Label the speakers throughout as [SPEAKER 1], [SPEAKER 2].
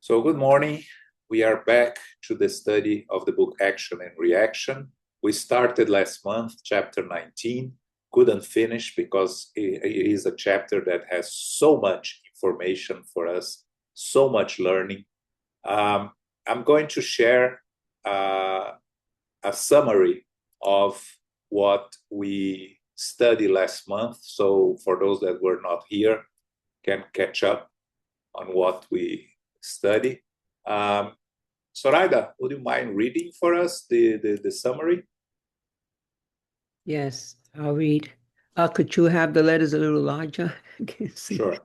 [SPEAKER 1] So good morning. We are back to the study of the book Action and Reaction. We started last month, chapter 19. Couldn't finish because it is a chapter that has so much information for us, so much learning. I'm going to share a summary of what we studied last month. So for those that were not here, can catch up on what we study. Zoraida, would you mind reading for us the summary?
[SPEAKER 2] Yes, I'll read. Could you have the letters a little larger? I can't see.
[SPEAKER 1] Sure.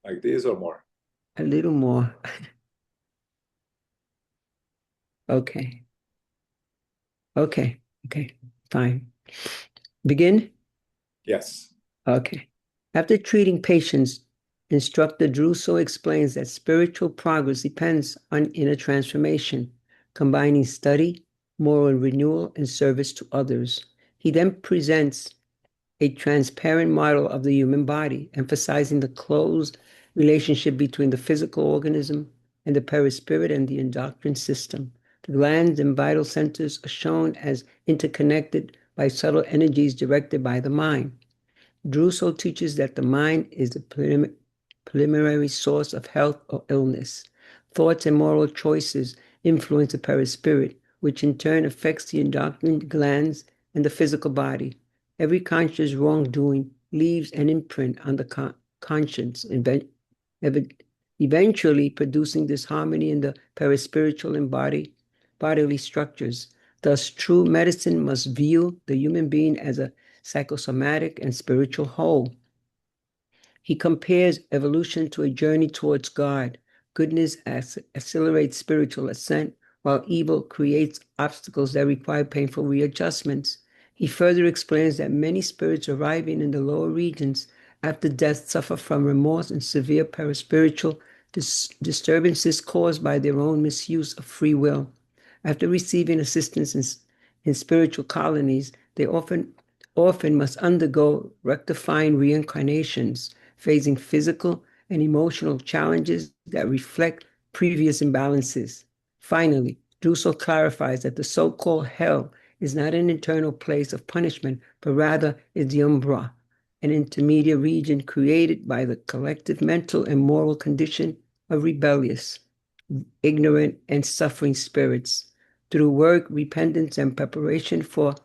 [SPEAKER 1] Like this or more?
[SPEAKER 2] A little more. Okay. Okay. Fine. Begin?
[SPEAKER 1] Yes.
[SPEAKER 2] Okay. After treating patients, instructor Druso explains that spiritual progress depends on inner transformation, combining study, moral renewal, and service to others. He then presents a transparent model of the human body, emphasizing the close relationship between the physical organism and the perispirit and the endocrine system. The glands and vital centers are shown as interconnected by subtle energies directed by the mind. Druso teaches that the mind is the preliminary source of health or illness. Thoughts and moral choices influence the perispirit, which in turn affects the endocrine glands and the physical body. Every conscious wrongdoing leaves an imprint on the conscience, eventually producing disharmony in the perispiritual and bodily structures. Thus, true medicine must view the human being as a psychosomatic and spiritual whole. He compares evolution to a journey towards God. Goodness accelerates spiritual ascent, while evil creates obstacles that require painful readjustments. He further explains that many spirits arriving in the lower regions after death suffer from remorse and severe perispiritual disturbances caused by their own misuse of free will. After receiving assistance in spiritual colonies, they often must undergo rectifying reincarnations, facing physical and emotional challenges that reflect previous imbalances. Finally, Druso clarifies that the so-called hell is not an internal place of punishment, but rather is the umbra, an intermediate region created by the collective mental and moral condition of rebellious, ignorant, and suffering spirits. Through work, repentance, and preparation for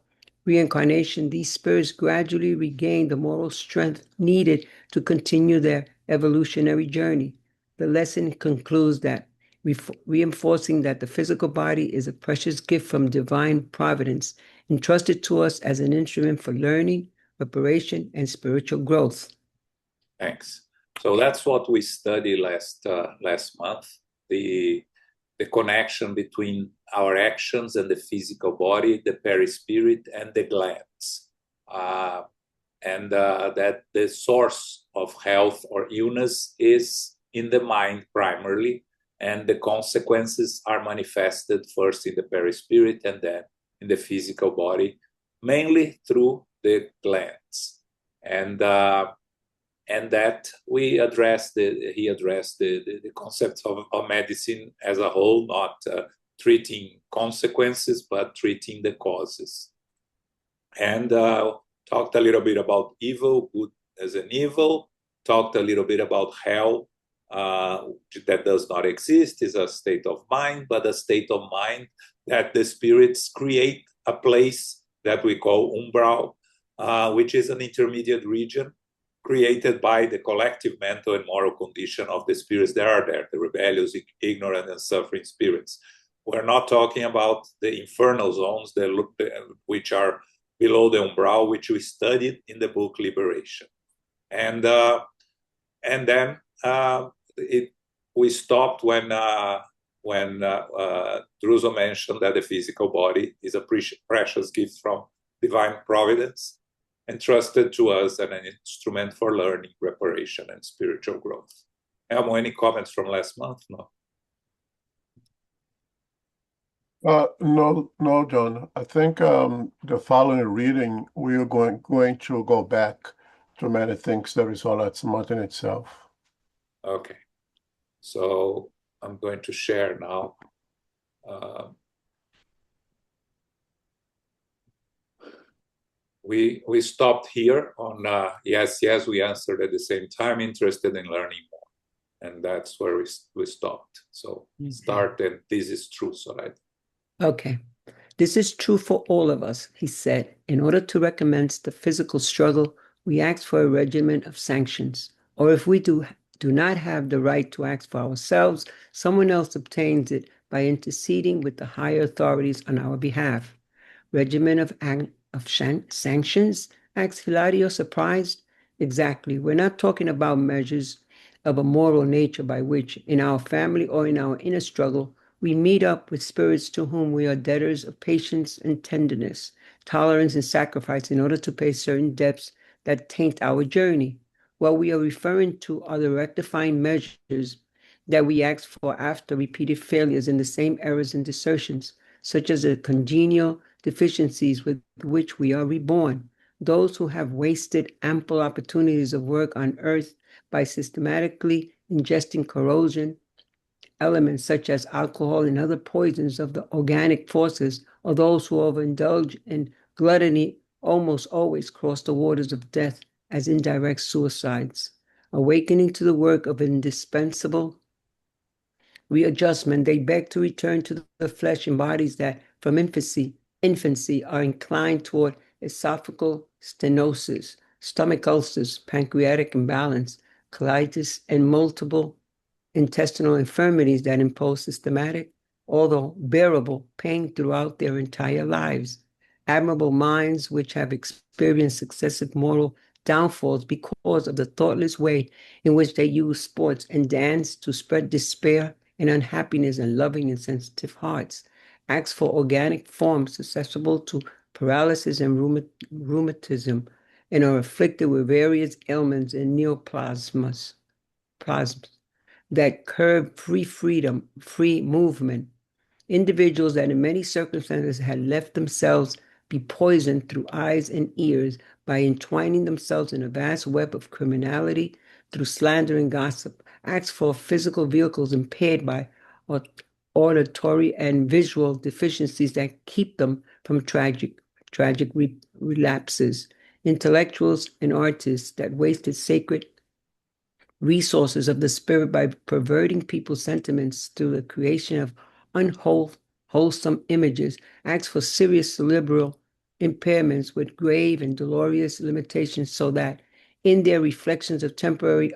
[SPEAKER 2] reincarnation, these spirits gradually regain the moral strength needed to continue their evolutionary journey. The lesson concludes that reinforcing that the physical body is a precious gift from divine providence, entrusted to us as an instrument for learning, reparation, and spiritual growth.
[SPEAKER 1] Thanks. So that's what we studied last month, the connection between our actions and the physical body, the perispirit, and the glands. That the source of health or illness is in the mind primarily, and the consequences are manifested first in the perispirit and then in the physical body, mainly through the glands. And that he addressed the concepts of medicine as a whole, not treating consequences, but treating the causes. And talked a little bit about evil, good as an evil, talked a little bit about hell, that does not exist, is a state of mind, but a state of mind that the spirits create a place that we call umbral, which is an intermediate region created by the collective mental and moral condition of the spirits that are there, the rebellious, ignorant, and suffering spirits. We're not talking about the infernal zones, which are below the umbral, which we studied in the book Liberation. And then we stopped when Druso mentioned that the physical body is a precious gift from divine providence, entrusted to us as an instrument for learning, reparation, and spiritual growth. Elmo, any comments from last month? No.
[SPEAKER 3] No, John. I think the following reading, we are going to go back to many things that we saw last month in itself.
[SPEAKER 1] Okay. So I'm going to share now. We stopped here on yes, we answered at the same time, interested in learning more. And that's where we stopped. So start, and this is true, Soraya.
[SPEAKER 2] Okay. This is true for all of us, he said. In order to recommence the physical struggle, we ask for a regimen of sanctions. Or if we do not have the right to ask for ourselves, someone else obtains it by interceding with the higher authorities on our behalf. Regimen of sanctions? Asked Hilario, surprised. Exactly. We're not talking about measures of a moral nature by which, in our family or in our inner struggle, we meet up with spirits to whom we are debtors of patience and tenderness, tolerance and sacrifice in order to pay certain debts that taint our journey. What we are referring to are the rectifying measures that we ask for after repeated failures in the same errors and desertions, such as the congenial deficiencies with which we are reborn. Those who have wasted ample opportunities of work on earth by systematically ingesting corrosion elements such as alcohol and other poisons of the organic forces, or those who overindulge in gluttony almost always cross the waters of death as indirect suicides. Awakening to the work of indispensable readjustment, they beg to return to the flesh and bodies that from infancy are inclined toward esophageal stenosis, stomach ulcers, pancreatic imbalance, colitis, and multiple intestinal infirmities that impose systematic, although bearable, pain throughout their entire lives. Admirable minds which have experienced successive moral downfalls because of the thoughtless way in which they use sports and dance to spread despair and unhappiness in loving and sensitive hearts. Acts for organic forms susceptible to paralysis and rheumatism, and are afflicted with various ailments and neoplasms that curb free movement. Individuals that in many circumstances had left themselves be poisoned through eyes and ears by entwining themselves in a vast web of criminality through slander and gossip. Acts for physical vehicles impaired by auditory and visual deficiencies that keep them from tragic relapses. Intellectuals and artists that wasted sacred resources of the spirit by perverting people's sentiments through the creation of unwholesome images, acts for serious cerebral impairments with grave and dolorous limitations, so that in their reflections of temporary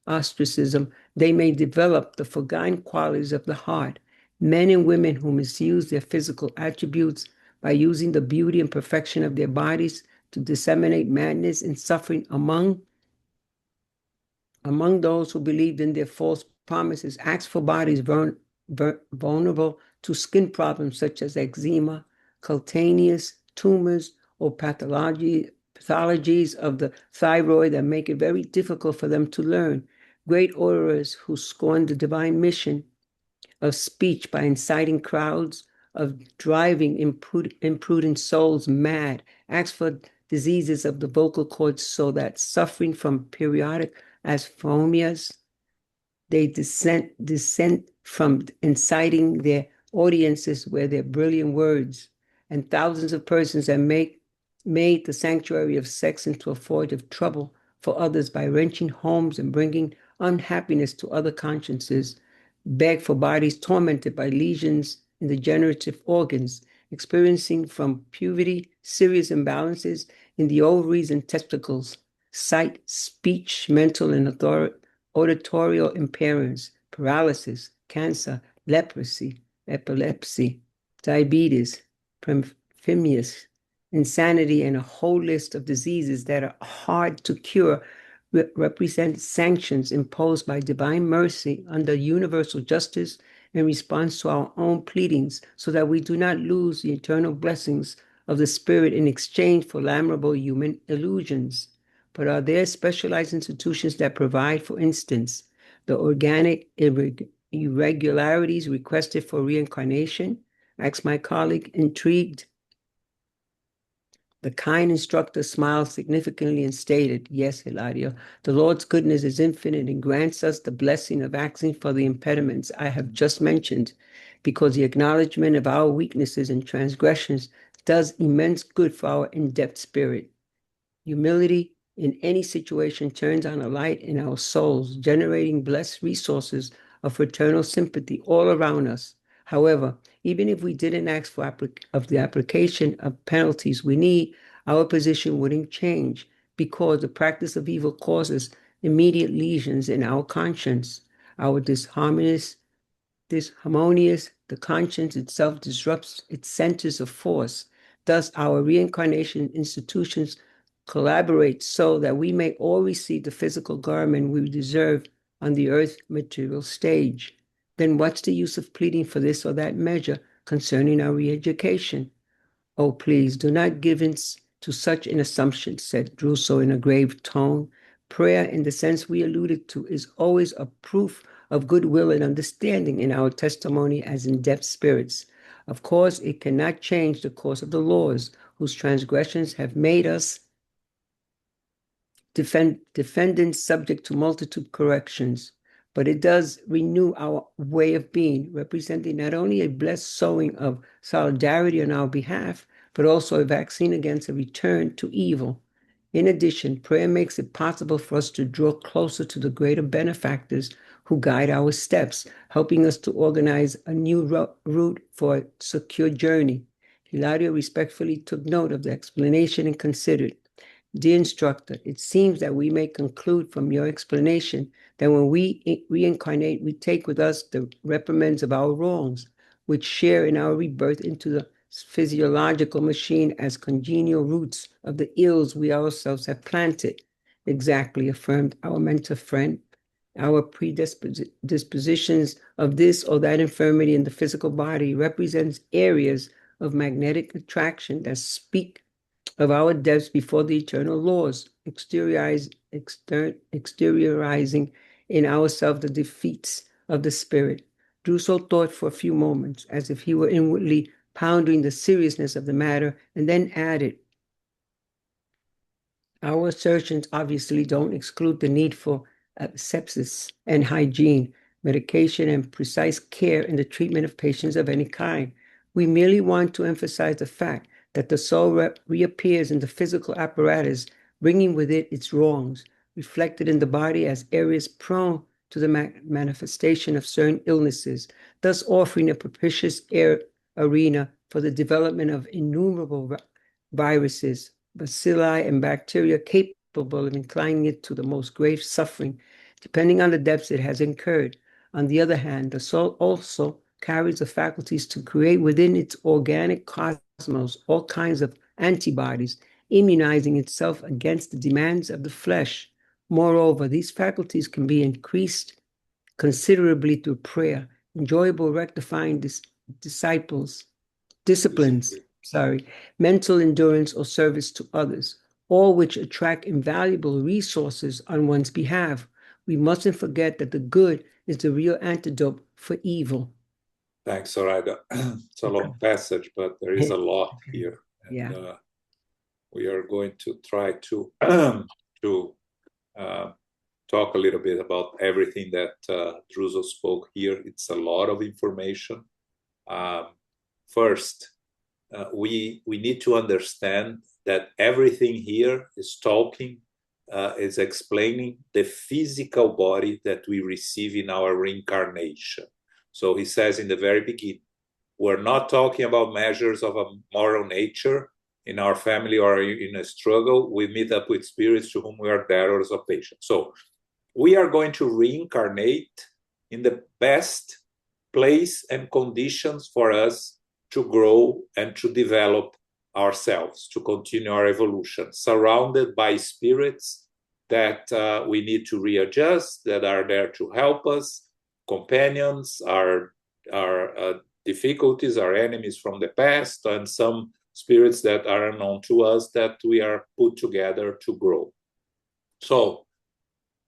[SPEAKER 2] ostracism, they may develop the forgotten qualities of the heart. Men and women who misuse their physical attributes by using the beauty and perfection of their bodies to disseminate madness and suffering among those who believed in their false promises, acts for bodies vulnerable to skin problems such as eczema, cutaneous tumors, or pathologies of the thyroid that make it very difficult for them to learn. Great orators who scorn the divine mission of speech by inciting crowds, of driving imprudent souls mad, acts for diseases of the vocal cords so that suffering from periodic asphomias, they dissent from inciting their audiences with their brilliant words, and thousands of persons have made the sanctuary of sex into a forge of trouble for others by wrenching homes and bringing unhappiness to other consciences, beg for bodies tormented by lesions in the generative organs, experiencing from puberty serious imbalances in the ovaries and testicles, sight, speech, mental, and auditorial impairments, paralysis, cancer, leprosy, epilepsy, diabetes, phimius, insanity, and a whole list of diseases that are hard to cure represent sanctions imposed by divine mercy under universal justice in response to our own pleadings, so that we do not lose the eternal blessings of the Spirit in exchange for lamentable human illusions. But are there specialized institutions that provide, for instance, the organic irregularities requested for reincarnation? Asked my colleague, intrigued. The kind instructor smiled significantly and stated, "Yes, Hilario, the Lord's goodness is infinite and grants us the blessing of asking for the impediments I have just mentioned, because the acknowledgement of our weaknesses and transgressions does immense good for our in-depth spirit. Humility in any situation turns on a light in our souls, generating blessed resources of fraternal sympathy all around us. However, even if we didn't ask for the application of penalties we need, our position wouldn't change because the practice of evil causes immediate lesions in our conscience. Our disharmonious, the conscience itself disrupts its centers of force. Thus, our reincarnation institutions collaborate so that we may all receive the physical garment we deserve on the earth material stage. Then what's the use of pleading for this or that measure concerning our re-education? Oh, please do not give in to such an assumption, said Druso in a grave tone. Prayer, in the sense we alluded to, is always a proof of goodwill and understanding in our testimony as in-depth spirits. Of course, it cannot change the course of the laws, whose transgressions have made us defendants subject to multitude corrections, but it does renew our way of being, representing not only a blessed sowing of solidarity on our behalf, but also a vaccine against a return to evil. In addition, prayer makes it possible for us to draw closer to the greater benefactors who guide our steps, helping us to organize a new route for a secure journey. Hilario respectfully took note of the explanation and considered, "Dear instructor, it seems that we may conclude from your explanation that when we reincarnate, we take with us the reprimands of our wrongs, which share in our rebirth into the physiological machine as congenial roots of the ills we ourselves have planted." Exactly, affirmed our mentor friend. Our predispositions of this or that infirmity in the physical body represents areas of magnetic attraction that speak of our depths before the eternal laws, exteriorizing in ourselves the defeats of the spirit. Druso thought for a few moments, as if he were inwardly pondering the seriousness of the matter, and then added, "Our assertions obviously don't exclude the need for sepsis and hygiene, medication, and precise care in the treatment of patients of any kind. We merely want to emphasize the fact that the soul reappears in the physical apparatus, bringing with it its wrongs, reflected in the body as areas prone to the manifestation of certain illnesses, thus offering a propitious arena for the development of innumerable viruses, bacilli, and bacteria capable of inclining it to the most grave suffering, depending on the depths it has incurred. On the other hand, the soul also carries the faculties to create within its organic cosmos all kinds of antibodies, immunizing itself against the demands of the flesh. Moreover, these faculties can be increased considerably through prayer, enjoyable rectifying disciplines, mental endurance or service to others, all which attract invaluable resources on one's behalf. We mustn't forget that the good is the real antidote for evil."
[SPEAKER 1] Thanks, Zoraida. It's a long passage, but there is a lot here. And we are going to try to talk a little bit about everything that Druso spoke here. It's a lot of information. First, we need to understand that everything here is explaining the physical body that we receive in our reincarnation. So he says in the very beginning, we're not talking about measures of a moral nature in our family or in a struggle. We meet up with spirits to whom we are debtors of patience. So we are going to reincarnate in the best place and conditions for us to grow and to develop ourselves, to continue our evolution, surrounded by spirits that we need to readjust, that are there to help us, companions, our difficulties, our enemies from the past, and some spirits that are unknown to us that we are put together to grow. So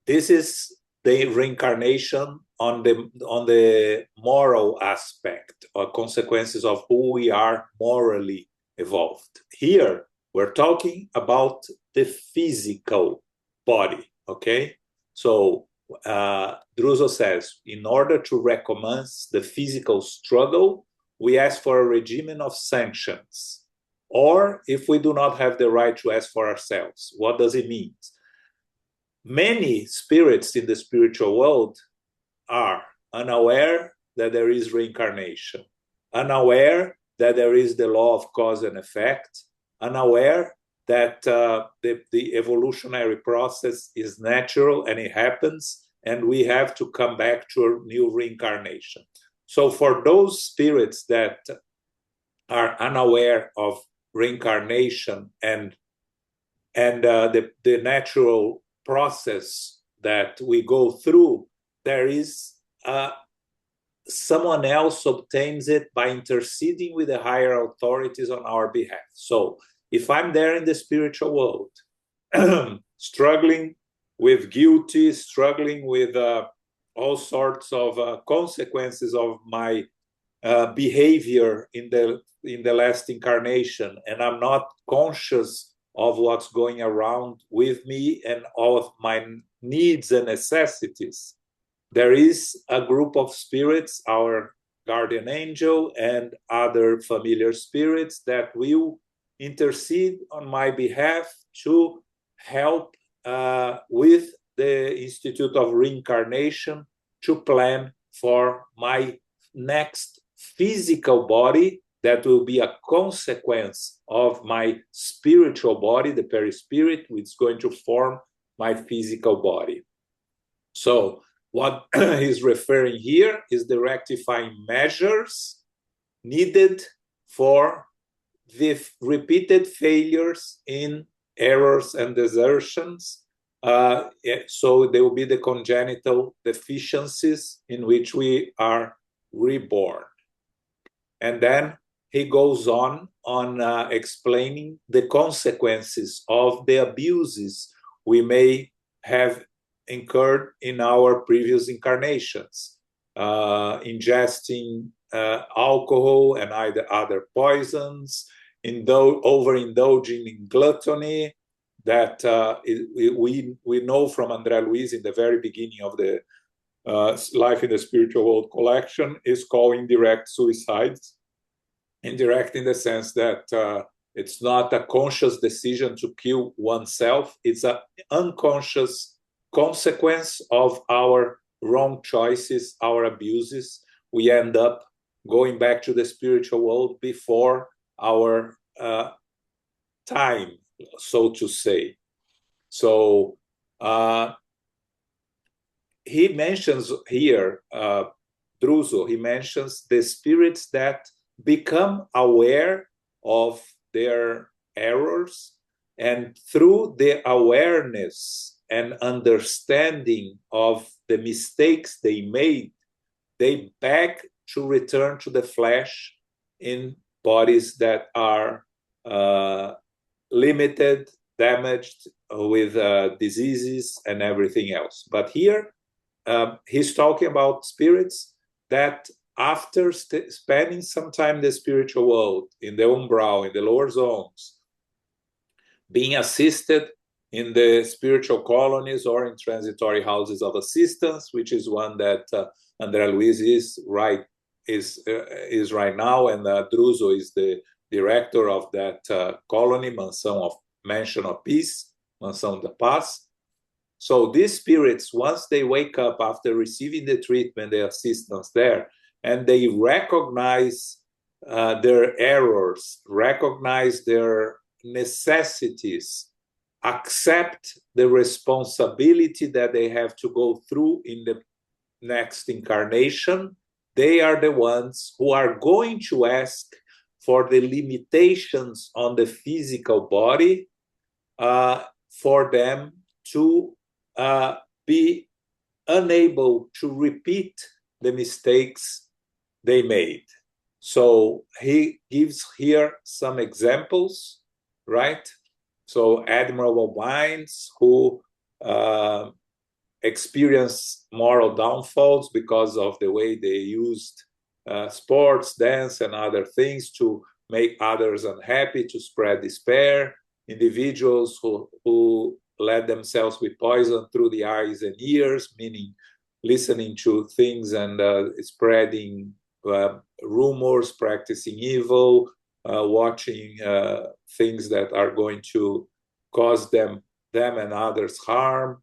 [SPEAKER 1] this is the reincarnation on the moral aspect or consequences of who we are morally evolved. Here, We're talking about the physical body, okay? So Druso says, in order to recommence the physical struggle, we ask for a regimen of sanctions. Or if we do not have the right to ask for ourselves, what does it mean? Many spirits in the spiritual world are unaware that there is reincarnation, unaware that there is the law of cause and effect, unaware that the evolutionary process is natural and it happens, and we have to come back to a new reincarnation. So for those spirits that are unaware of reincarnation and the natural process that we go through, there is someone else obtains it by interceding with the higher authorities on our behalf. So if I'm there in the spiritual world, struggling with guilty, struggling with all sorts of consequences of my behavior in the last incarnation, and I'm not conscious of what's going around with me and all of my needs and necessities, there is a group of spirits, our guardian angel and other familiar spirits, that will intercede on my behalf to help with the Institute of Reincarnation to plan for my next physical body that will be a consequence of my spiritual body, the perispirit, which is going to form my physical body. So what he's referring here is the rectifying measures needed for the repeated failures in errors and desertions. So there will be the congenital deficiencies in which we are reborn. And then he goes on explaining the consequences of the abuses we may have incurred in our previous incarnations, ingesting alcohol and other poisons, overindulging in gluttony, that we know from Andre Luiz in the very beginning of the Life in the Spiritual World collection, is called indirect suicides. Indirect in the sense that it's not a conscious decision to kill oneself, it's an unconscious consequence of our wrong choices, our abuses. We end up going back to the spiritual world before our time, so to say. So he mentions here, Druso, he mentions the spirits that become aware of their errors, and through the awareness and understanding of the mistakes they made, they beg to return to the flesh in bodies that are limited, damaged with diseases and everything else. But here he's talking about spirits that after spending some time in the spiritual world, in the umbral, in the lower zones, being assisted in the spiritual colonies or in transitory houses of assistance, which is one that Andre Luiz is right now, and Druso is the director of that colony, Mansion of Peace, Mansão da Paz. So these spirits, once they wake up after receiving the treatment, the assistance there, and they recognize their errors, recognize their necessities, accept the responsibility that they have to go through in the next incarnation, they are the ones who are going to ask for the limitations on the physical body for them to be unable to repeat the mistakes they made. So he gives here some examples, right? So admirable minds who experience moral downfalls because of the way they used sports, dance, and other things to make others unhappy, to spread despair. individuals who let themselves be poisoned through the eyes and ears, meaning listening to things and spreading rumors, practicing evil, watching things that are going to cause them and others harm,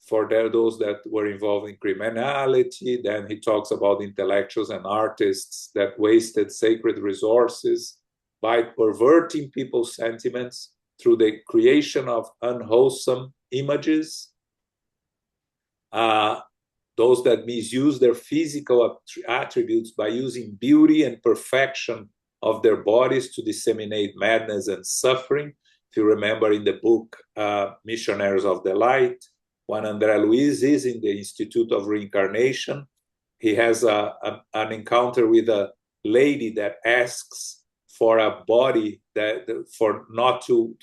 [SPEAKER 1] for those that were involved in criminality. Then he talks about intellectuals and artists that wasted sacred resources by perverting people's sentiments through the creation of unwholesome images. Those that misuse their physical attributes by using beauty and perfection of their bodies to disseminate madness and suffering. If you remember in the book, Missionaries of the Light, Juan Andre Luiz is in the Institute of Reincarnation. He has an encounter with a lady that asks for a body that for not to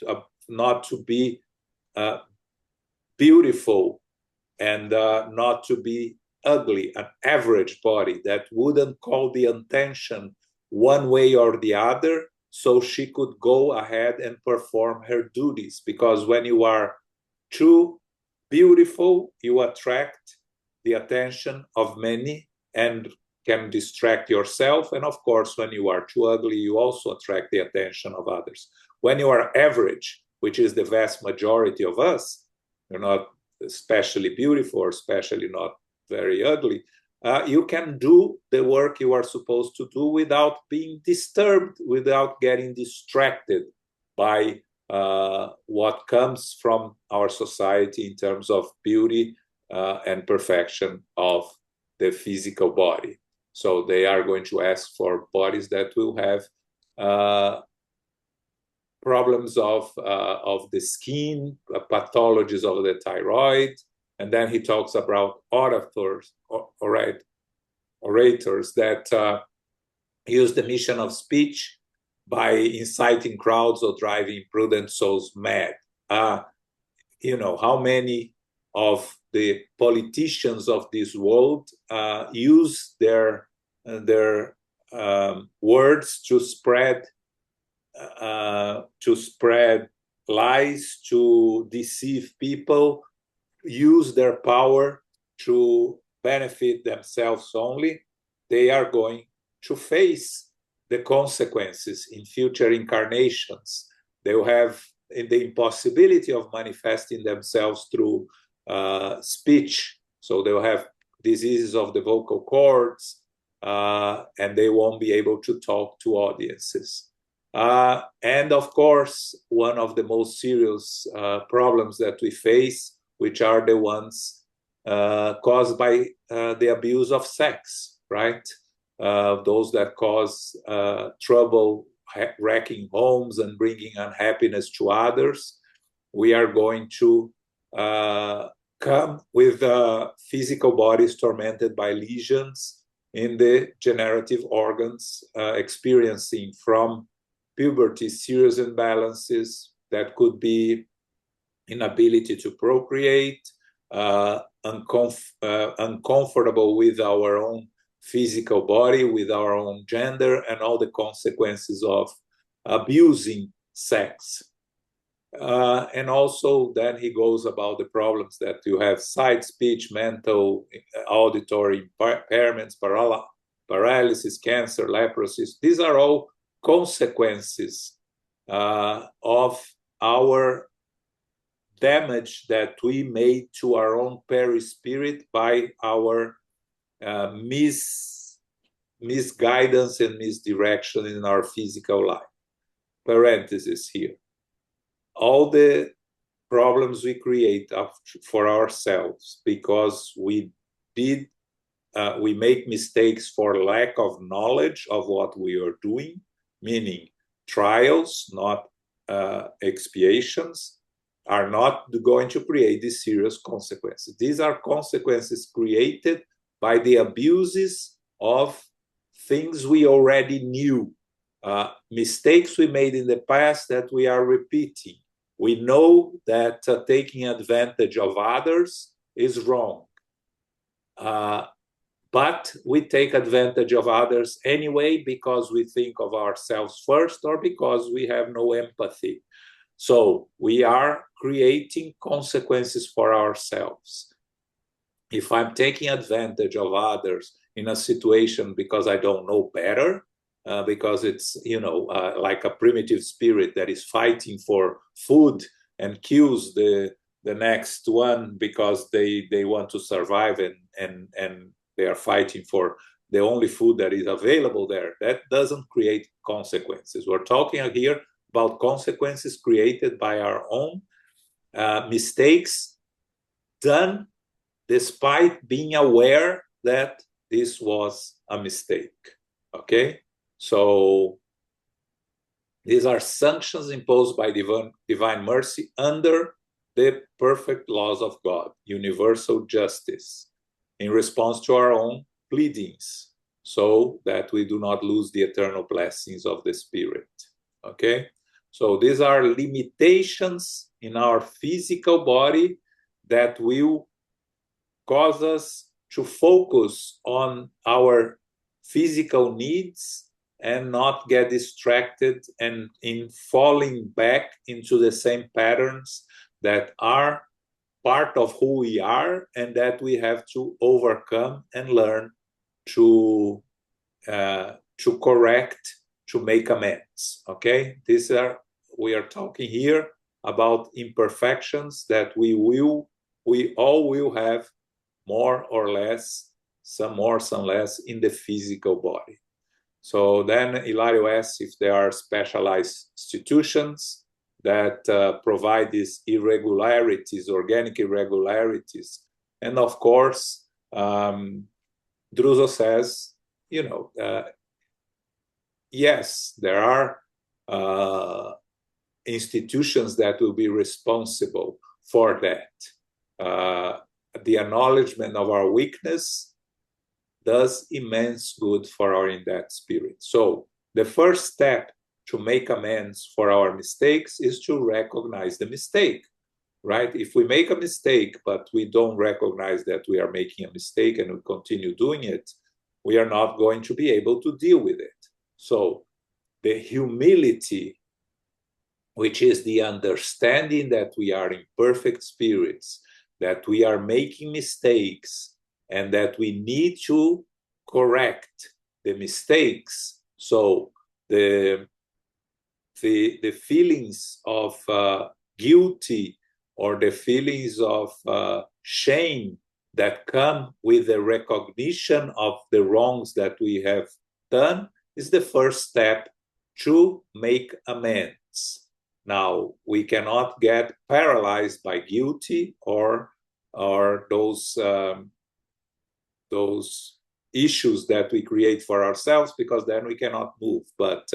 [SPEAKER 1] be beautiful and not to be ugly, an average body that wouldn't call the attention one way or the other, so she could go ahead and perform her duties. Because when you are too beautiful, you attract the attention of many and can distract yourself. And of course, when you are too ugly, you also attract the attention of others. When you are average, which is the vast majority of us, you're not especially beautiful or especially not very ugly, you can do the work you are supposed to do without being disturbed, without getting distracted by what comes from our society in terms of beauty and perfection of the physical body. So they are going to ask for bodies that will have problems of the skin, pathologies of the thyroid. And then he talks about orators that use the mission of speech by inciting crowds or driving prudent souls mad. How many of the politicians of this world use their words to spread lies, to deceive people, use their power to benefit themselves only. They are going to face the consequences in future incarnations. They will have the impossibility of manifesting themselves through speech. So they will have diseases of the vocal cords, and they won't be able to talk to audiences. And of course, one of the most serious problems that we face, which are the ones caused by the abuse of sex, right? Those that cause trouble, wrecking homes and bringing unhappiness to others. We are going to come with physical bodies tormented by lesions in the generative organs, experiencing from puberty serious imbalances that could be inability to procreate, uncomfortable with our own physical body, with our own gender, and all the consequences of abusing sex. And also then he goes about the problems that you have: sight, speech, mental, auditory impairments, paralysis, cancer, leprosy. These are all consequences of our damage that we made to our own perispirit by our misguidance and misdirection in our physical life. Parenthesis here. All the problems we create for ourselves because we make mistakes for lack of knowledge of what we are doing, meaning trials, not expiations, are not going to create these serious consequences. These are consequences created by the abuses of things we already knew, mistakes we made in the past that we are repeating. We know that taking advantage of others is wrong, but we take advantage of others anyway because we think of ourselves first or because we have no empathy. So we are creating consequences for ourselves. If I'm taking advantage of others in a situation because I don't know better, because it's, like a primitive spirit that is fighting for food and kills the next one because they want to survive, and they are fighting for the only food that is available there. That doesn't create consequences. We're talking here about consequences created by our own mistakes done despite being aware that this was a mistake. Okay? So these are sanctions imposed by divine mercy under the perfect laws of God, universal justice, in response to our own pleadings, so that we do not lose the eternal blessings of the Spirit. Okay? So these are limitations in our physical body that will cause us to focus on our physical needs and not get distracted and in falling back into the same patterns that are part of who we are, and that we have to overcome and learn to correct, to make amends. Okay, we are talking here about imperfections that we all will have, more or less, some more, some less, in the physical body. So then Hilario asks if there are specialized institutions that provide these irregularities, organic irregularities. And of course, Druso says, yes, there are institutions that will be responsible for that. The acknowledgement of our weakness does immense good for our in-depth spirit. So the first step to make amends for our mistakes is to recognize the mistake, right? If we make a mistake, but we don't recognize that we are making a mistake and we continue doing it, we are not going to be able to deal with it. So the humility, which is the understanding that we are imperfect spirits, that we are making mistakes, and that we need to correct the mistakes. So the feelings of guilty or the feelings of shame that come with the recognition of the wrongs that we have done is the first step to make amends. Now, we cannot get paralyzed by guilty or those issues that we create for ourselves, because then we cannot move. But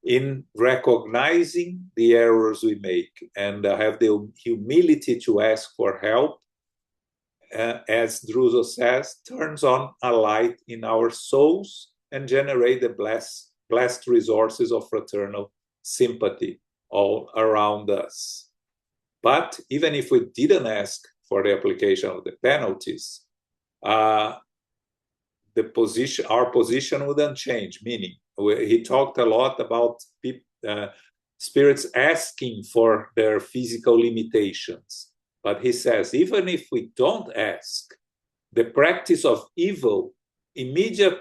[SPEAKER 1] in recognizing the errors we make and have the humility to ask for help, as Druso says, turns on a light in our souls and generate the blessed resources of fraternal sympathy all around us. But even if we didn't ask for the application of the penalties, our position wouldn't change. Meaning, he talked a lot about spirits asking for their physical limitations. But he says, even if we don't ask, the practice of evil immediately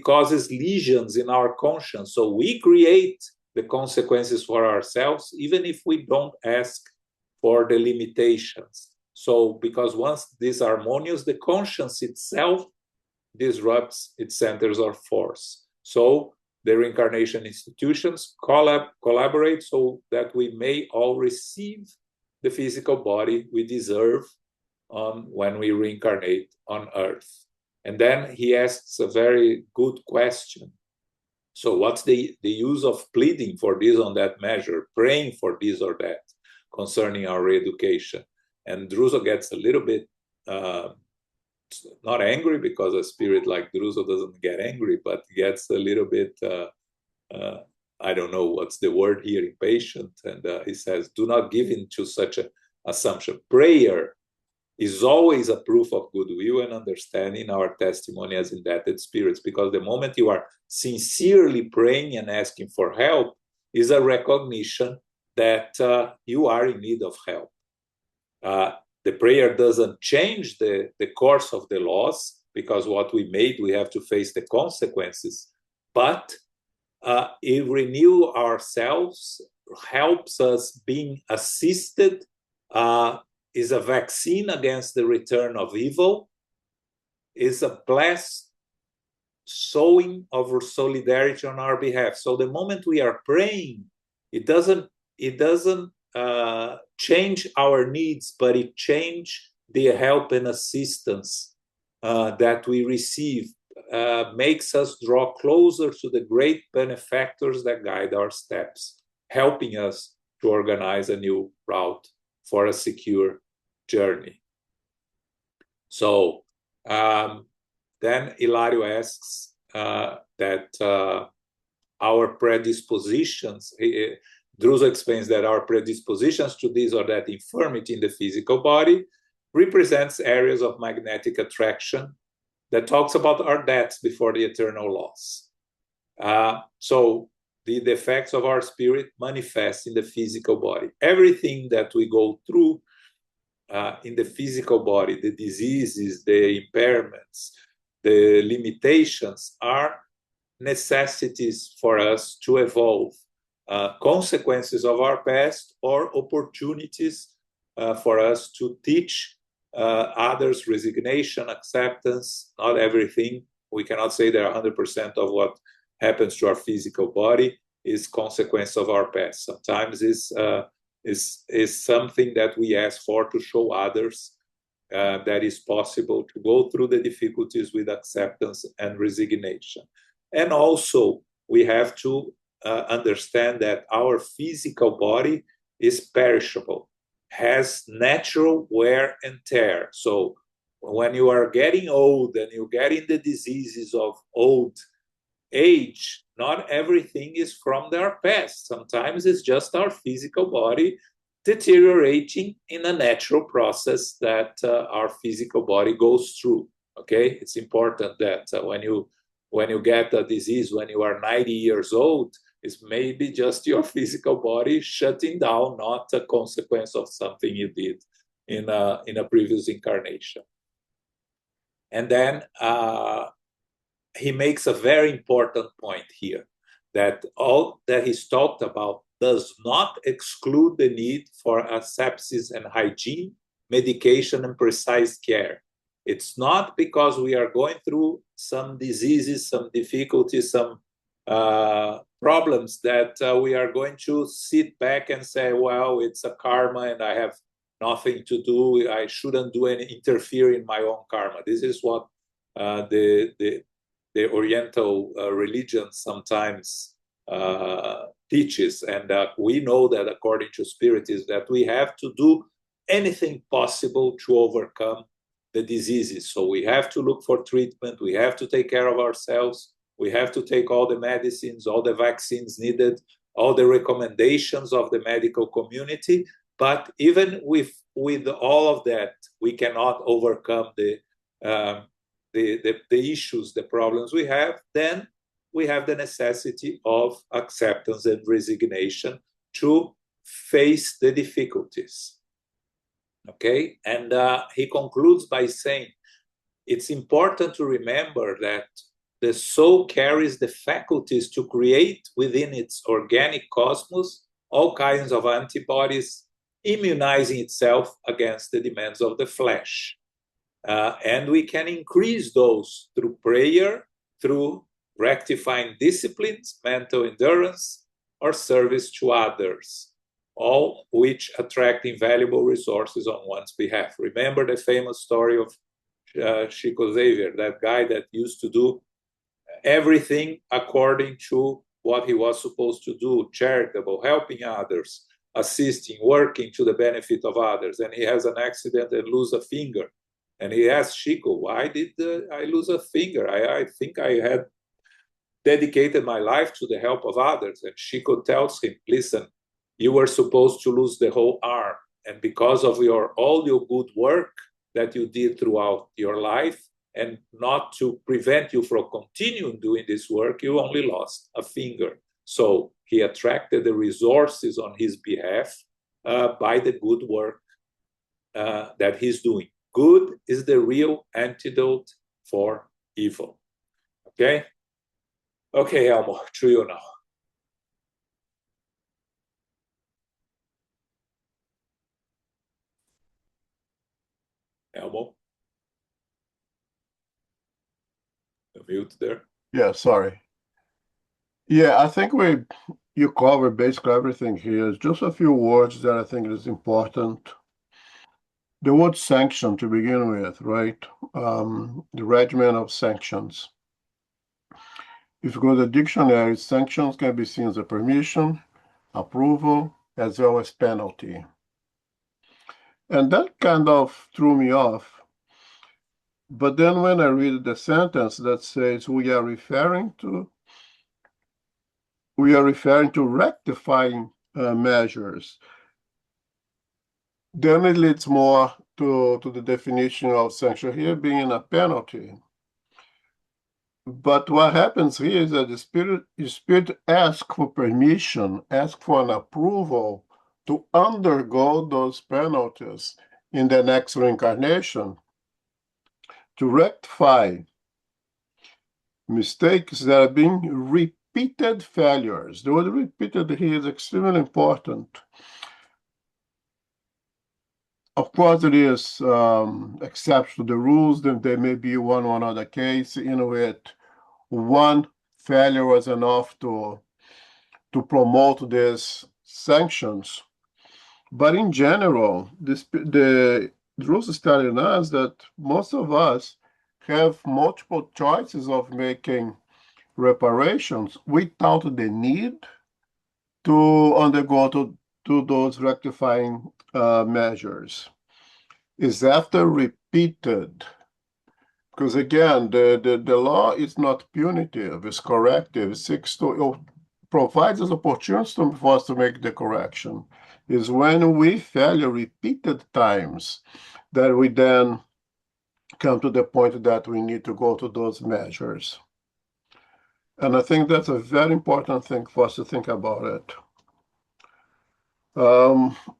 [SPEAKER 1] causes lesions in our conscience. So we create the consequences for ourselves, even if we don't ask for the limitations. So because once this harmonious, the conscience itself disrupts its centers of force. So the reincarnation institutions collaborate so that we may all receive the physical body we deserve when we reincarnate on Earth. And then he asks a very good question. So what's the use of pleading for this on that measure, praying for this or that concerning our re-education? And Druso gets a little bit, not angry, because a spirit like Druso doesn't get angry, but gets a little bit, I don't know what's the word here, impatient. And he says, do not give in to such an assumption. Prayer is always a proof of goodwill and understanding our testimony as indebted spirits, because the moment you are sincerely praying and asking for help is a recognition that you are in need of help. The prayer doesn't change the course of the loss, because what we made, we have to face the consequences. But it renews ourselves, helps us being assisted, is a vaccine against the return of evil, is a blessed sowing of solidarity on our behalf. So the moment we are praying, it doesn't change our needs, but it changes the help and assistance that we receive, makes us draw closer to the great benefactors that guide our steps, helping us to organize a new route for a secure journey. So then Hilario asks that our predispositions, Druso explains that our predispositions to this or that infirmity in the physical body represents areas of magnetic attraction that talks about our debts before the eternal loss. So the defects of our spirit manifest in the physical body. Everything that we go through in the physical body, the diseases, the impairments, the limitations, are necessities for us to evolve, consequences of our past or opportunities for us to teach others resignation, acceptance, not everything. We cannot say that 100% of what happens to our physical body is consequence of our past. Sometimes is something that we ask for to show others that is possible to go through the difficulties with acceptance and resignation. And also, we have to understand that our physical body is perishable, has natural wear and tear. So when you are getting old and you get in the diseases of old age, not everything is from our past. Sometimes it's just our physical body deteriorating in a natural process that our physical body goes through. Okay, it's important that when you get a disease when you are 90 years old, it's maybe just your physical body shutting down, not a consequence of something you did in a previous incarnation. And then he makes a very important point here, that all that he's talked about does not exclude the need for asepsis and hygiene, medication, and precise care. It's not because we are going through some diseases, some difficulties, some problems that we are going to sit back and say, well, it's a karma and I have nothing to do. I shouldn't do any interfere in my own karma. This is what the Oriental religion sometimes teaches. And we know that according to Spirit is that we have to do anything possible to overcome the diseases. So we have to look for treatment. We have to take care of ourselves. We have to take all the medicines, all the vaccines needed, all the recommendations of the medical community. But even with all of that, we cannot overcome the issues, the problems we have. Then we have the necessity of acceptance and resignation to face the difficulties. Okay, and he concludes by saying, it's important to remember that the soul carries the faculties to create within its organic cosmos all kinds of antibodies, immunizing itself against the demands of the flesh. And we can increase those through prayer, through rectifying disciplines, mental endurance, or service to others, all which attract invaluable resources on one's behalf. Remember the famous story of Chico Xavier, that guy that used to do everything according to what he was supposed to do, charitable, helping others, assisting, working to the benefit of others. And he has an accident and lose a finger. And he asked Chico, why did I lose a finger? I think I had dedicated my life to the help of others. And Chico tells him, listen, you were supposed to lose the whole arm. And because of all your good work that you did throughout your life, and not to prevent you from continuing doing this work, you only lost a finger. So he attracted the resources on his behalf by the good work that he's doing. Good is the real antidote for evil. Okay? Okay, Elmo, to you now. Elmo? Mute there.
[SPEAKER 3] Yeah, sorry. Yeah, I think you covered basically everything here. Just a few words that I think is important. The word sanction to begin with, right? The regimen of sanctions. If you go to the dictionary, sanctions can be seen as a permission, approval, as well as penalty. And that kind of threw me off. But then when I read the sentence that says we are referring to rectifying measures, then it leads more to the definition of sanction here being a penalty. But what happens here is that the spirit asks for permission, asks for an approval to undergo those penalties in the next reincarnation, to rectify mistakes that are being repeated failures. The word repeated here is extremely important. Of course, there is exception to the rules. Then there may be one other case in which one failure was enough to promote these sanctions. But in general, the rules is telling us that most of us have multiple choices of making reparations without the need to undergo to those rectifying measures. Is after repeated, because again, the law is not punitive, it's corrective. It seeks to provides us opportunities for us to make the correction. Is when we fail repeated times that we then come to the point that we need to go to those measures. And I think that's a very important thing for us to think about it.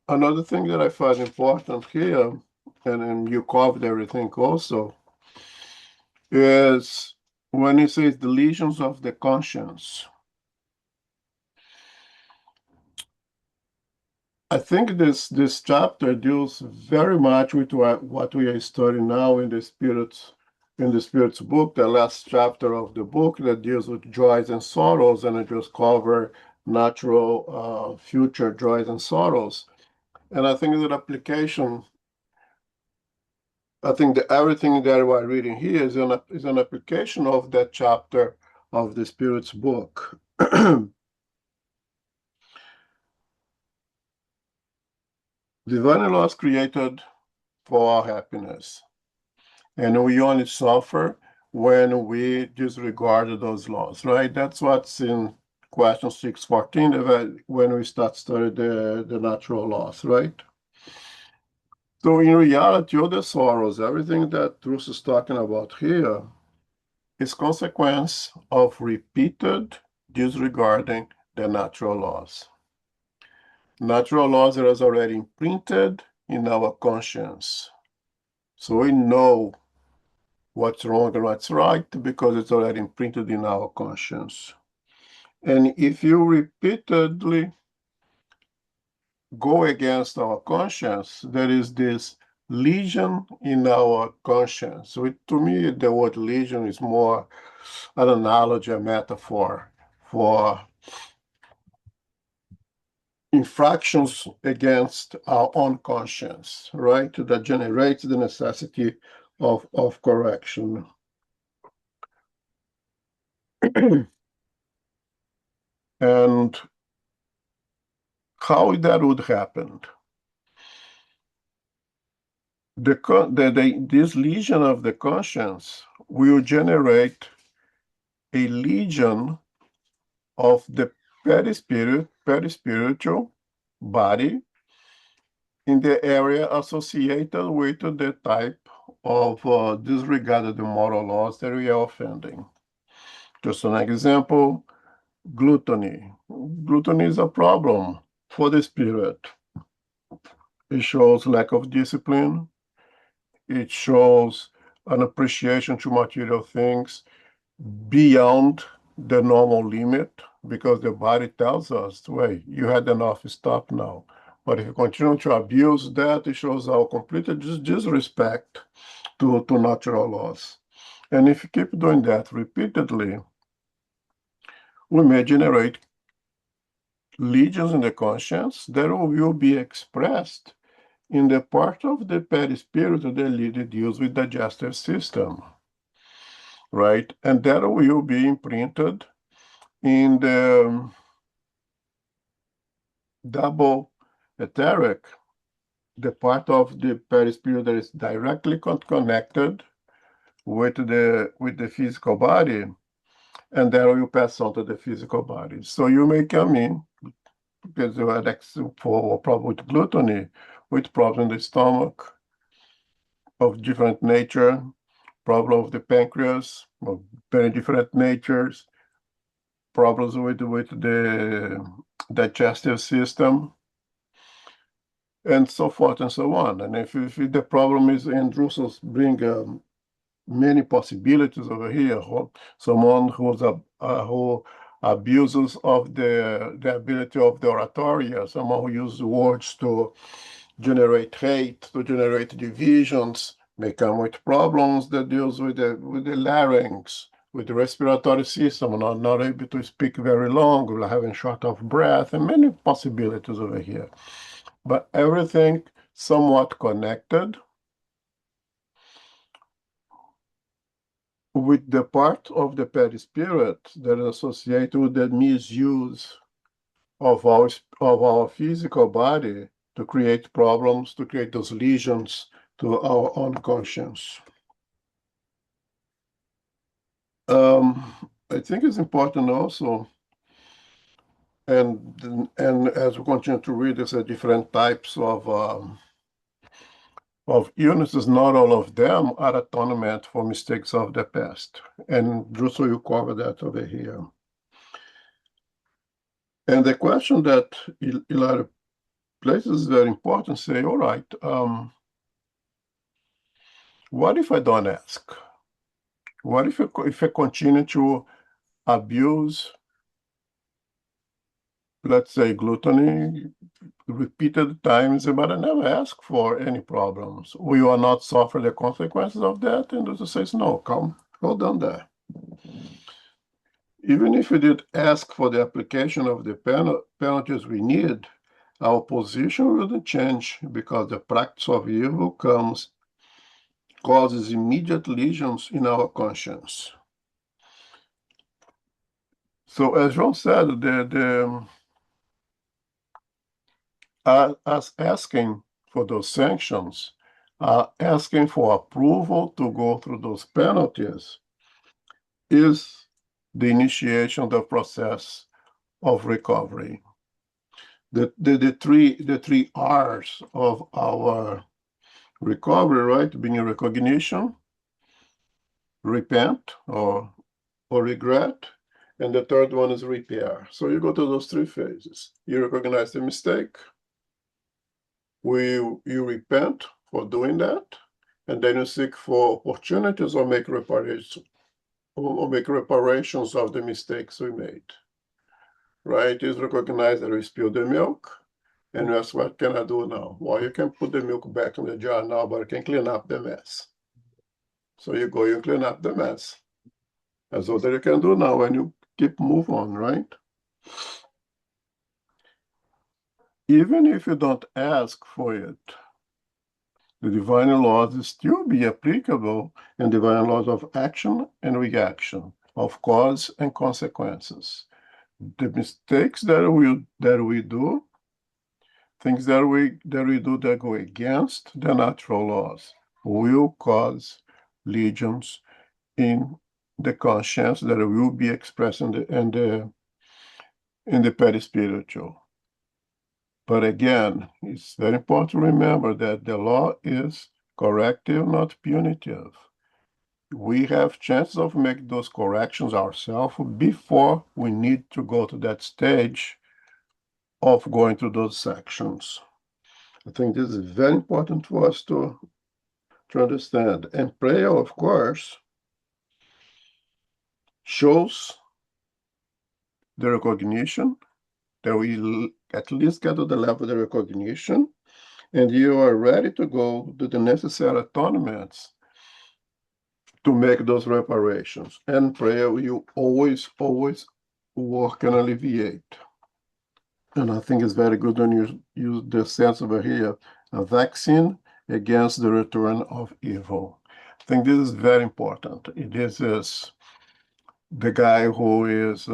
[SPEAKER 3] Another thing that I find important here, and you covered everything also, is when it says the lesions of the conscience. I think this chapter deals very much with what we are studying now in the Spirit's book, the last chapter of the book that deals with joys and sorrows, and it just cover natural future joys and sorrows. And I think that application, I think that everything that we're reading here is an application of that chapter of the Spirit's book. Divine laws created for our happiness, and we only suffer when we disregard those laws, right? That's what's in question 614 when we start studying the natural laws, right? So in reality, all the sorrows, everything that Ruth is talking about here is consequence of repeated disregarding the natural laws. Natural laws are already imprinted in our conscience. So we know what's wrong and what's right because it's already imprinted in our conscience. And if you repeatedly go against our conscience, there is this lesion in our conscience. So to me, the word lesion is more an analogy, a metaphor for infractions against our own conscience, right? That generates the necessity of correction. And how that would happen? This lesion of the conscience will generate a lesion of the perispiritual body in the area associated with the type of disregarded moral laws that we are offending. Just an example, Gluttony. Gluttony is a problem for the spirit. It shows lack of discipline. It shows an appreciation to material things beyond the normal limit, because the body tells us, wait, you had enough, stop now. But if you continue to abuse that, it shows our complete disrespect to natural laws. And if you keep doing that repeatedly, we may generate lesions in the conscience that will be expressed in the part of the perispirit that deals with digestive system, right? And that will be imprinted in the double etheric, the part of the perispirit that is directly connected with the physical body, and that will pass on to the physical body. So you may come in because you had for a problem with gluttony, with problems in the stomach of different nature, problem of the pancreas of very different natures, problems with the digestive system, and so forth and so on. And if the problem is, and Drusos bring many possibilities over here, someone who abuses of the ability of the oratoria, someone who uses words to generate hate, to generate divisions, may come with problems that deals with the larynx, with the respiratory system, not able to speak very long, having short of breath, and many possibilities over here. But everything somewhat connected with the part of the perispirit that is associated with the misuse of our physical body to create problems, to create those lesions to our own conscience. I think it's important also, and as we continue to read, there's different types of illnesses. Not all of them are atonement for mistakes of the past, and just so you cover that over here. And the question that Ilaria places is very important. Say, all right, what if I don't ask? What if I continue to abuse, let's say, gluttony repeated times, but I never ask for any problems? Will you not suffer the consequences of that? And Jesus says, no, come, hold on there. Even if we did ask for the application of the penalties we need, our position wouldn't change, because the practice of evil causes immediate lesions in our conscience. So as João said, us asking for those sanctions, asking for approval to go through those penalties, is the initiation of the process of recovery. The three R's of our recovery, right? Being recognition, repent, or regret, and the third one is repair. So you go to those three phases. You recognize the mistake, you repent for doing that, and then you seek for opportunities or make reparations of the mistakes we made. Right? You recognize that we spilled the milk, and you ask, what can I do now? Well, you can put the milk back in the jar now, but I can clean up the mess. So you go, you clean up the mess. That's all that you can do now, and you keep move on, right? Even if you don't ask for it, the divine laws will still be applicable, and divine laws of action and reaction, of cause and consequences. The mistakes that we do, things that we do that go against the natural laws, will cause lesions in the conscience that will be expressed in the perispiritual. But again, it's very important to remember that the law is corrective, not punitive. we have chances of making those corrections ourselves before we need to go to that stage of going through those sections. I think this is very important for us to understand. And prayer, of course, shows the recognition that we at least get to the level of the recognition, and you are ready to go to the necessary atonements to make those reparations. And prayer will always, always work and alleviate. And I think it's very good when you use the sense over here, a vaccine against the return of evil. I think this is very important. This is the guy who is,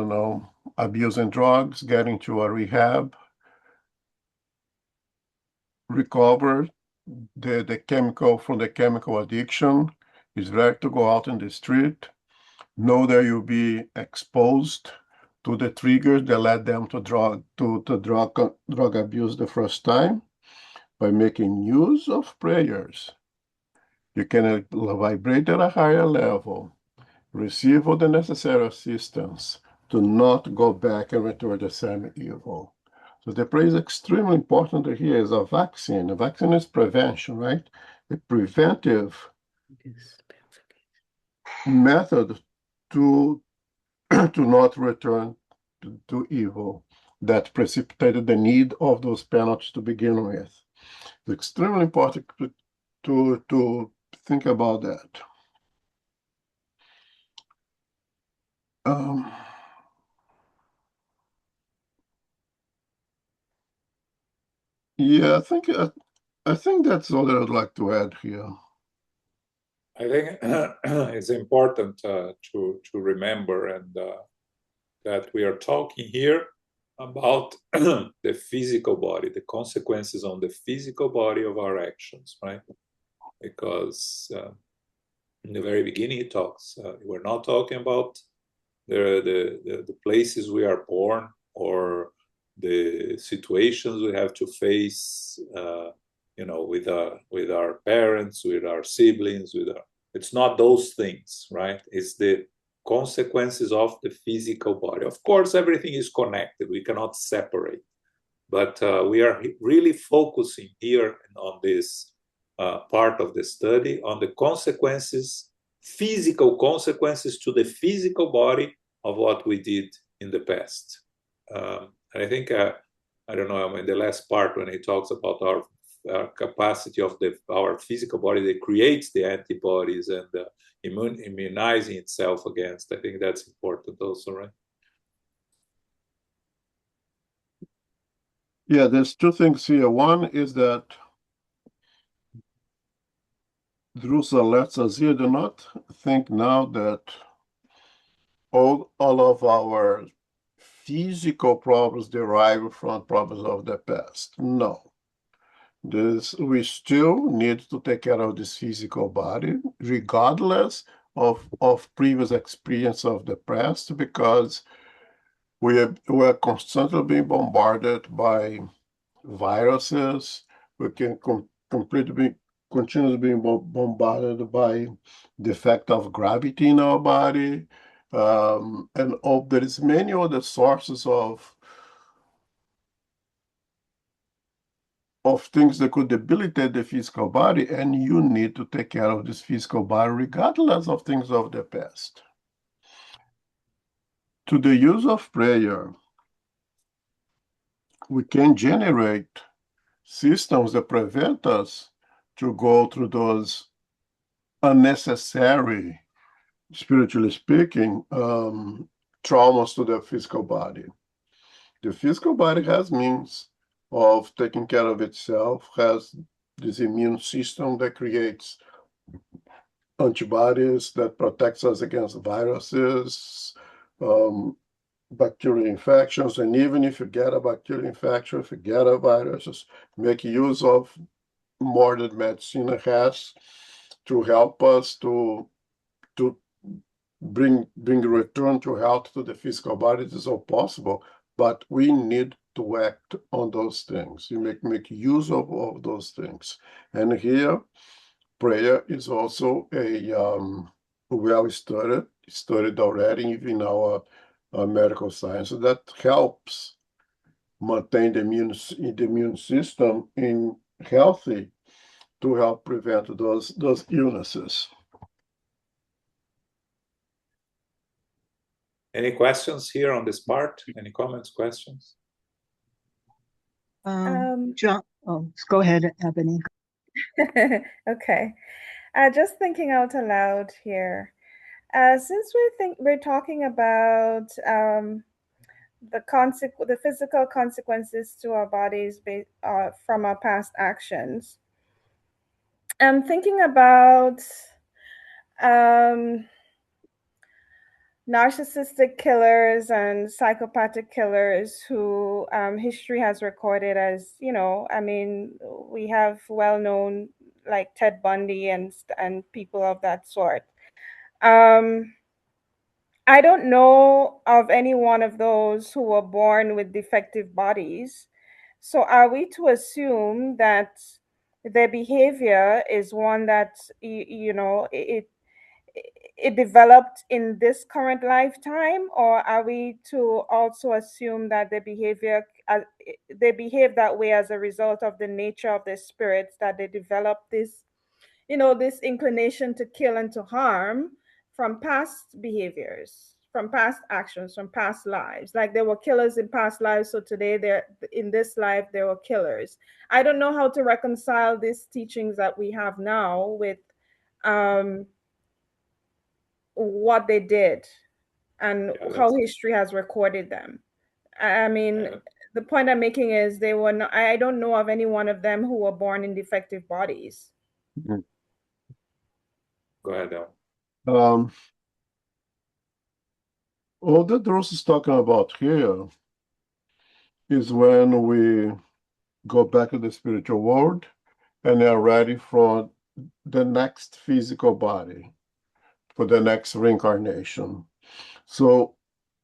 [SPEAKER 3] abusing drugs, getting to a rehab, recover the chemical from the chemical addiction, is ready to go out in the street, know that you'll be exposed to the triggers that led them to drug abuse the first time. By making use of prayers, you can vibrate at a higher level, receive all the necessary assistance to not go back and return the same evil. So the prayer is extremely important here as a vaccine. A vaccine is prevention, right? A preventive method to not return to evil that precipitated the need of those penalties to begin with. It's extremely important to think about that. Yeah, I think that's all that I'd like to add here.
[SPEAKER 1] I think it's important to remember and that we are talking here about the physical body, the consequences on the physical body of our actions, right? Because in the very beginning he talks, we're not talking about the places we are born or the situations we have to face, with our parents, with our siblings, it's not those things, right? It's the consequences of the physical body. Of course, everything is connected. We cannot separate. But we are really focusing here on this part of the study on the consequences, physical consequences to the physical body of what we did in the past. And I think, I don't know, in the last part when he talks about our capacity of our physical body that creates the antibodies and immunizing itself against, I think that's important also, right?
[SPEAKER 3] Yeah, there's two things here. One is that Drusa lets us here do not think now that all of our physical problems derive from problems of the past. No. We still need to take care of this physical body, regardless of previous experience of the past, because we're constantly being bombarded by viruses. We can continuously being bombarded by the effect of gravity in our body, and there is many other sources of things that could debilitate the physical body, and you need to take care of this physical body regardless of things of the past. To the use of prayer, we can generate systems that prevent us to go through those unnecessary, spiritually speaking, traumas to the physical body. The physical body has means of taking care of itself, has this immune system that creates antibodies that protects us against viruses, bacterial infections, and even if you get a bacterial infection, if you get a virus, just make use of more that medicine has to help us to bring return to health to the physical body. It is all possible, but we need to act on those things. You make use of all those things. And here, prayer is also a well studied already, even in our medical science, that helps maintain the immune system in healthy to help prevent those illnesses.
[SPEAKER 1] Any questions here on this part? Any comments, questions?
[SPEAKER 4] John, go ahead, Ebony.
[SPEAKER 5] Okay. Just thinking out aloud here. Since we're talking about the physical consequences to our bodies from our past actions, I'm thinking about narcissistic killers and psychopathic killers who history has recorded as, I mean, we have well-known like Ted Bundy and people of that sort. I don't know of any one of those who were born with defective bodies. So are we to assume that their behavior is one that it developed in this current lifetime, or are we to also assume that their behavior they behave that way as a result of the nature of their spirits, that they develop this this inclination to kill and to harm from past behaviors, from past actions, from past lives? Like, there were killers in past lives, so today they're in this life there were killers. I don't know how to reconcile these teachings that we have now with what they did and how history has recorded them. I mean, the point I'm making is they were not, I don't know of any one of them who were born in defective bodies.
[SPEAKER 1] Go ahead, Al.
[SPEAKER 3] All that Bruce is talking about here is when we go back to the spiritual world and are ready for the next physical body, for the next reincarnation. So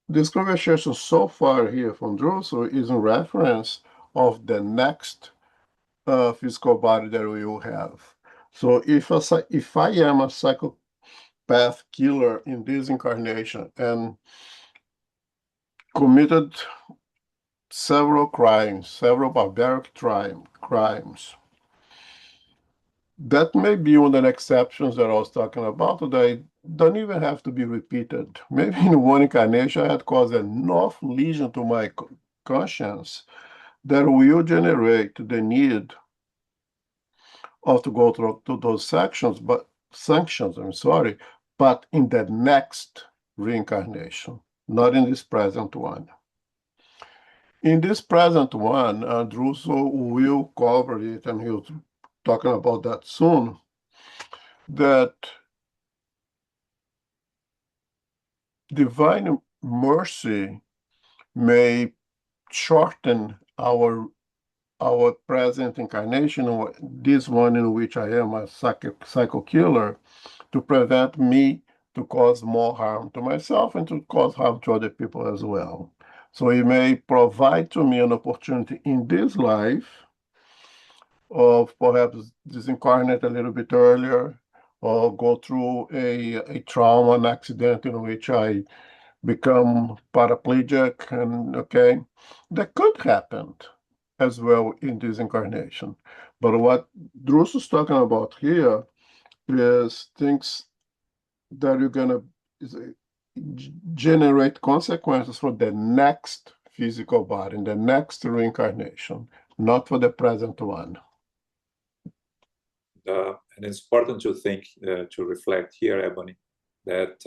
[SPEAKER 3] this conversation so far here from Druso is in reference of the next physical body that we will have. So if I am a psychopath killer in this incarnation and committed several crimes, several barbaric crimes, that may be one of the exceptions that I was talking about, that don't even have to be repeated. Maybe in one incarnation I had caused enough lesion to my conscience that will generate the need of to go through to those sanctions, but in the next reincarnation, not in this present one. In this present one, Druso will cover it, and he'll talking about that soon, that divine mercy may shorten our present incarnation, this one in which I am a psycho killer, to prevent me to cause more harm to myself and to cause harm to other people as well. So he may provide to me an opportunity in this life of perhaps disincarnate a little bit earlier, or go through a trauma, an accident in which I become paraplegic, and that could happen as well in this incarnation. But what Druso is talking about here is things that you're gonna generate consequences for the next physical body, in the next reincarnation, not for the present one.
[SPEAKER 1] And it's important to think, to reflect here, Ebony, that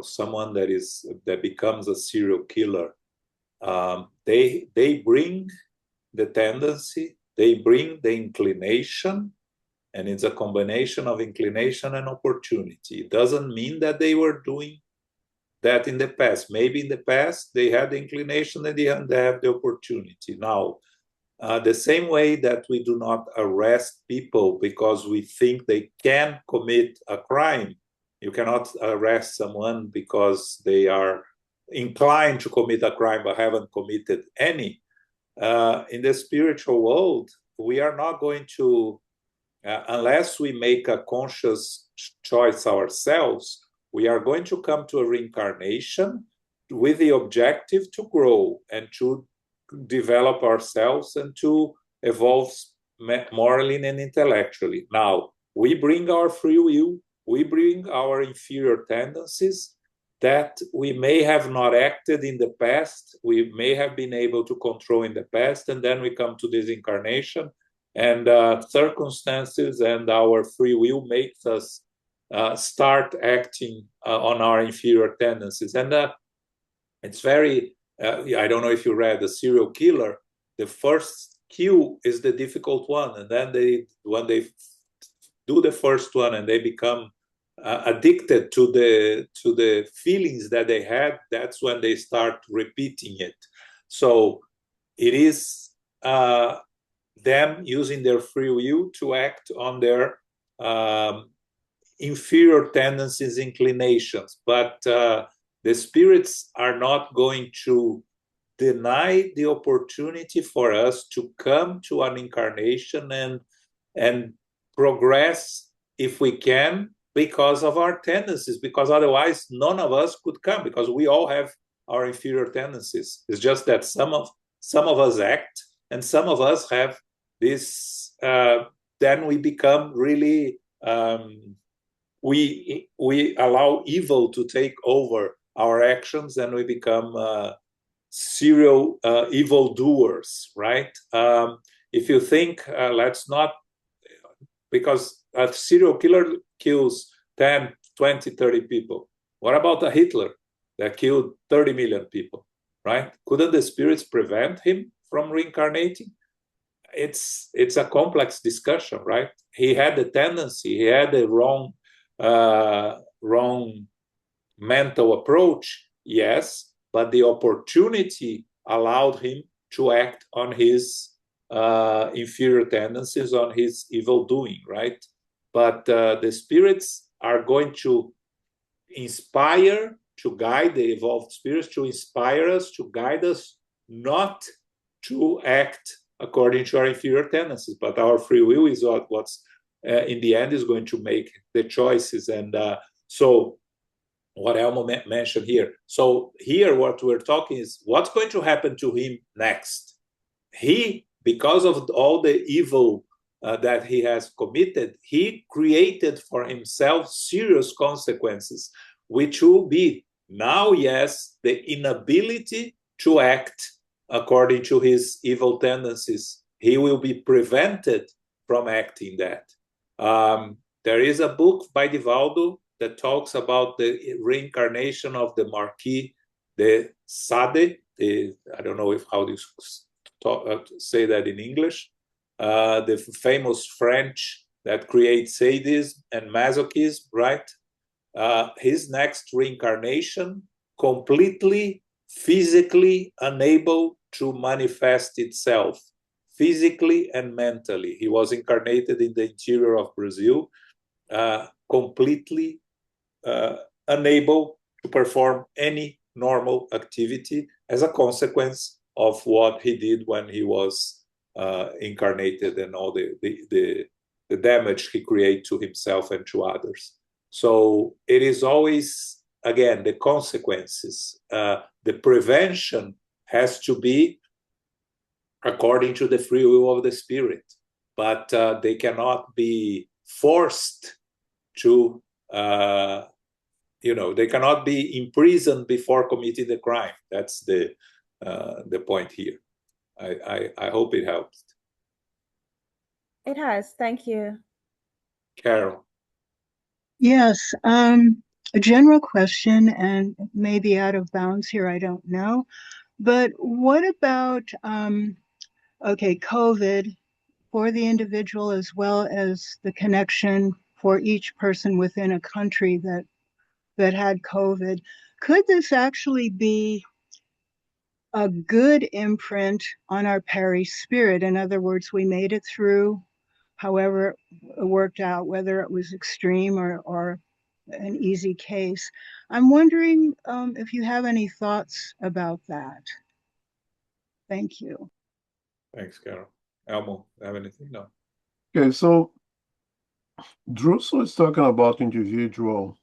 [SPEAKER 1] someone that becomes a serial killer, they bring the tendency, they bring the inclination, and it's a combination of inclination and opportunity. It doesn't mean that they were doing that in the past. Maybe in the past they had the inclination and they have the opportunity. Now, the same way that we do not arrest people because we think they can commit a crime, you cannot arrest someone because they are inclined to commit a crime but haven't committed any. In the spiritual world, we are not going to, unless we make a conscious choice ourselves, we are going to come to a reincarnation with the objective to grow and to develop ourselves and to evolve morally and intellectually. Now, we bring our free will, we bring our inferior tendencies that we may have not acted in the past, we may have been able to control in the past, and then we come to this incarnation, and circumstances and our free will makes us start acting on our inferior tendencies. And it's very, I don't know if you read The Serial Killer, the first kill is the difficult one, and then when they do the first one and they become addicted to the feelings that they had, that's when they start repeating it. So it is them using their free will to act on their inferior tendencies, inclinations, but the spirits are not going to deny the opportunity for us to come to an incarnation and progress if we can, because of our tendencies, because otherwise none of us could come, because we all have our inferior tendencies. It's just that some of us act and some of us have this, then we become really, we allow evil to take over our actions and we become serial evildoers, right? If you think, let's not, because a serial killer kills 10, 20, 30 people. What about a Hitler that killed 30 million people, right? Couldn't the spirits prevent him from reincarnating? It's a complex discussion, right? He had the tendency, he had the wrong mental approach, yes, but the opportunity allowed him to act on his inferior tendencies, on his evil doing, right? But the spirits are going to inspire, to guide the evolved spirits, to inspire us, to guide us not to act according to our inferior tendencies, but our free will is what's in the end is going to make the choices. And so what Elmo mentioned here. So here what we're talking is what's going to happen to him next. He, because of all the evil that he has committed, he created for himself serious consequences, which will be now, yes, the inability to act according to his evil tendencies. He will be prevented from acting that. There is a book by Divaldo that talks about the reincarnation of the Marquis de Sade. I don't know how you say that in English. The famous French that creates sadism and masochism, right? His next reincarnation completely physically unable to manifest itself, physically and mentally. He was incarnated in the interior of Brazil, completely unable to perform any normal activity as a consequence of what he did when he was incarnated and all the damage he created to himself and to others. So it is always, again, the consequences. The prevention has to be according to the free will of the spirit, but they cannot be forced to, they cannot be imprisoned before committing the crime. That's the point here. I hope it helps.
[SPEAKER 5] It has. Thank you.
[SPEAKER 1] Carol.
[SPEAKER 4] Yes, a general question, and maybe out of bounds here, I don't know. But what about, COVID for the individual as well as the connection for each person within a country that had COVID? Could this actually be a good imprint on our perispirit? In other words, we made it through, however it worked out, whether it was extreme or an easy case. I'm wondering if you have any thoughts about that. Thank you.
[SPEAKER 1] Thanks, Carol. Elmo, have anything? No.
[SPEAKER 3] Okay, so Druso is talking about individual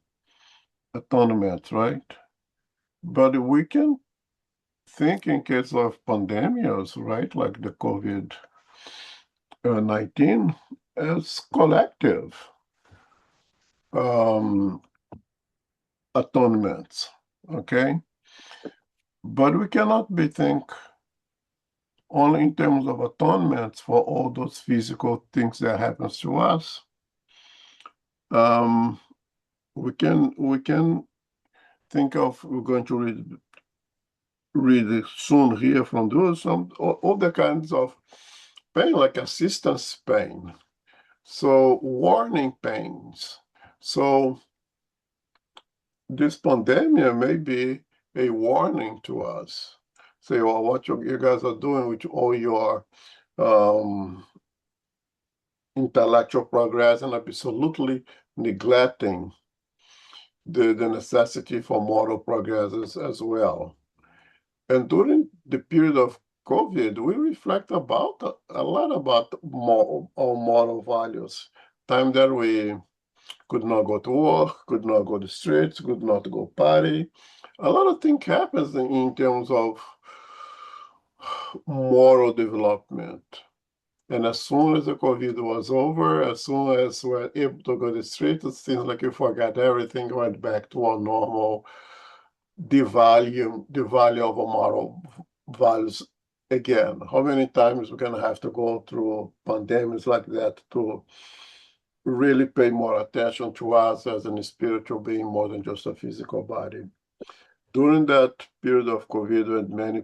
[SPEAKER 3] atonement, right? But we can think in case of pandemics, right, like the COVID-19, as collective atonements, okay? But we cannot be think only in terms of atonements for all those physical things that happens to us. We can think of, we're going to read soon here from those all the kinds of pain, like assistance pain, so warning pains. So this pandemic may be a warning to us. Say, well, what you guys are doing with all your intellectual progress and absolutely neglecting the necessity for moral progress as well. And during the period of COVID, we reflect about a lot about our moral values. Time that we could not go to work, could not go to the streets, could not go party. A lot of things happens in terms of moral development. And as soon as the COVID was over, as soon as we were able to go to the street, it seems like we forgot everything, went back to our normal, the value of our moral values again. How many times we're going to have to go through pandemics like that to really pay more attention to us as a spiritual being more than just a physical body? During that period of COVID, when many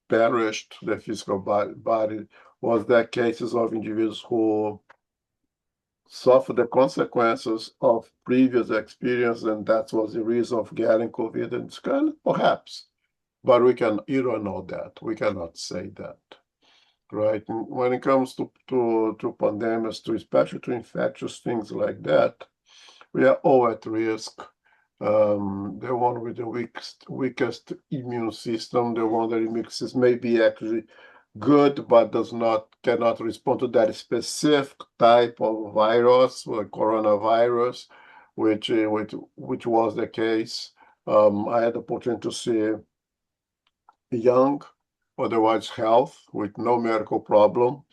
[SPEAKER 3] perished, the physical body, was there cases of individuals who suffered the consequences of previous experience, and that was the reason of getting COVID and scarlet? Perhaps, but you don't know that. We cannot say that, right? And when it comes to pandemics, especially to infectious things like that, we are all at risk. The one with the weakest immune system, the one that mixes may be actually good, but cannot respond to that specific type of virus, like coronavirus, which was the case. I had the opportunity to see young, otherwise health, with no medical problem,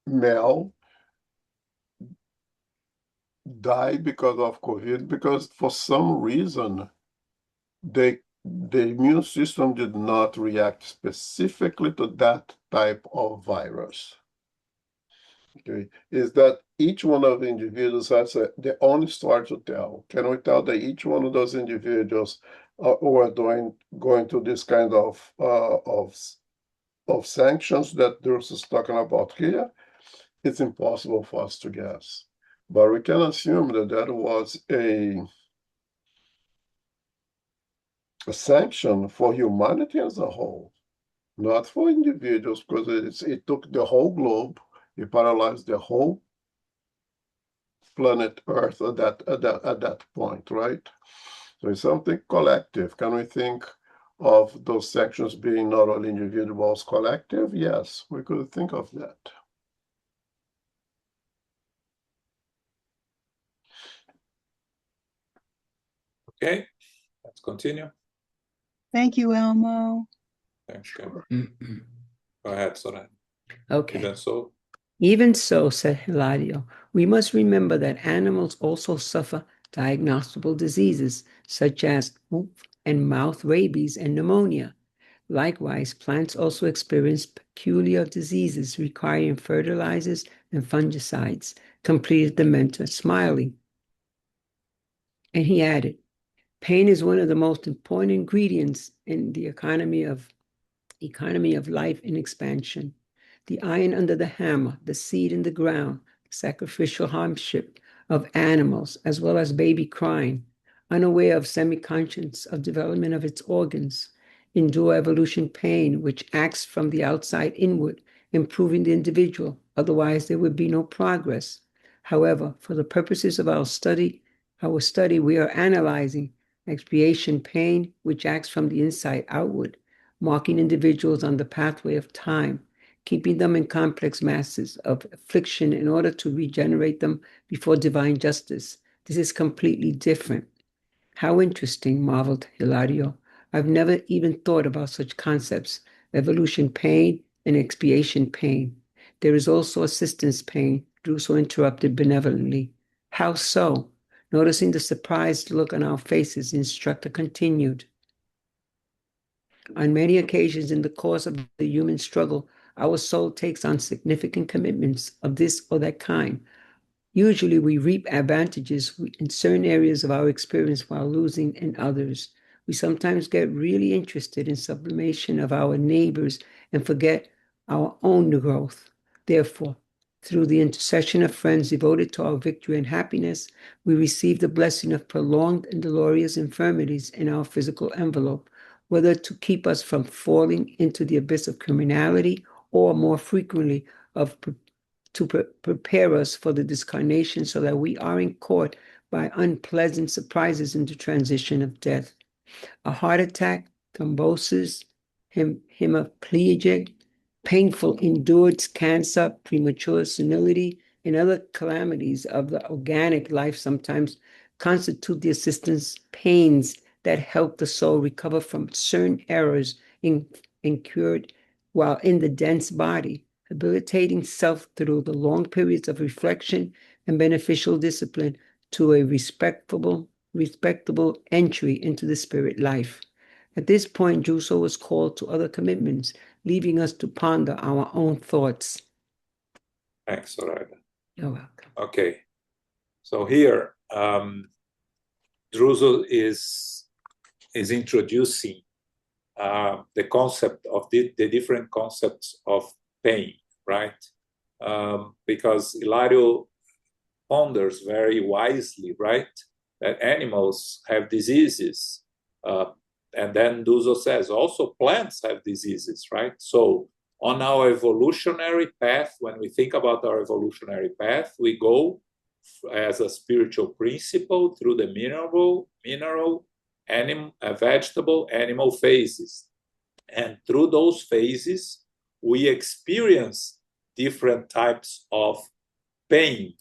[SPEAKER 3] male, died because of COVID, because for some reason the immune system did not react specifically to that type of virus. Okay, is that each one of the individuals has their own story to tell? Can we tell that each one of those individuals who are going to this kind of sanctions that Bruce is talking about here? It's impossible for us to guess. But we can assume that was a sanction for humanity as a whole, not for individuals, because it took the whole globe, it paralyzed the whole planet Earth at that point, right? So it's something collective. Can we think of those sanctions being not only individuals, collective? Yes, we could think of that.
[SPEAKER 1] Okay, let's continue.
[SPEAKER 4] Thank you, Elmo.
[SPEAKER 1] Thanks, Ken. Go ahead, Soren.
[SPEAKER 2] Okay.
[SPEAKER 1] Even so,
[SPEAKER 2] Even so, said Hilario, we must remember that animals also suffer diagnosable diseases such as hoof and mouth rabies and pneumonia. Likewise, plants also experience peculiar diseases requiring fertilizers and fungicides, completed the mentor, smiling. And he added, pain is one of the most important ingredients in the economy of life and expansion. The iron under the hammer, the seed in the ground, the sacrificial hardship of animals, as well as baby crying, unaware of semi-conscious of development of its organs, endure evolution pain, which acts from the outside inward, improving the individual. Otherwise, there would be no progress. However, for the purposes of our study, we are analyzing expiation pain, which acts from the inside outward, marking individuals on the pathway of time, keeping them in complex masses of affliction in order to regenerate them before divine justice. This is completely different. How interesting, marveled Hilario. I've never even thought about such concepts, evolution pain and expiation pain. There is also assistance pain, Druso interrupted benevolently. How so? Noticing the surprised look on our faces, the instructor continued. On many occasions in the course of the human struggle, our soul takes on significant commitments of this or that kind. Usually we reap advantages in certain areas of our experience while losing in others. We sometimes get really interested in sublimation of our neighbors and forget our own growth. Therefore, through the intercession of friends devoted to our victory and happiness, we receive the blessing of prolonged and dolorous infirmities in our physical envelope, whether to keep us from falling into the abyss of criminality or more frequently to prepare us for the discarnation so that we aren't caught by unpleasant surprises in the transition of death. A heart attack, thrombosis, hemiplegic, painful endured cancer, premature senility, and other calamities of the organic life sometimes constitute the assistance pains that help the soul recover from certain errors incurred while in the dense body, habilitating self through the long periods of reflection and beneficial discipline to a respectable entry into the spirit life. At this point, Druso was called to other commitments, leaving us to ponder our own thoughts.
[SPEAKER 1] Thanks, Zoraida.
[SPEAKER 2] You're welcome.
[SPEAKER 1] Okay, so here, Druso is introducing the concept of the different concepts of pain, right? Because Hilario ponders very wisely, right, that animals have diseases. And then Druso says also plants have diseases, right? So on our evolutionary path, when we think about our evolutionary path, we go as a spiritual principle through the mineral, vegetable, animal phases. And through those phases, we experience different types of pain.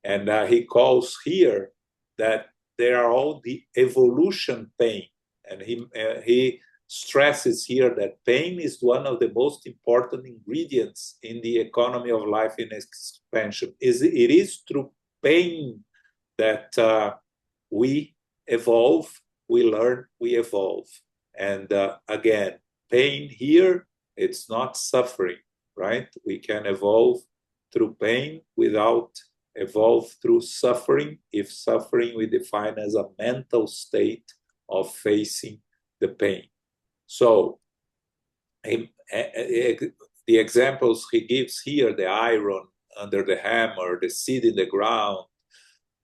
[SPEAKER 1] And he calls here that they are all the evolution pain. And he stresses here that pain is one of the most important ingredients in the economy of life in expansion. It is through pain that we evolve, we learn, we evolve. And again, pain here, it's not suffering, right? We can evolve through pain without evolve through suffering, if suffering we define as a mental state of facing the pain. So the examples he gives here, the iron under the hammer, the seed in the ground,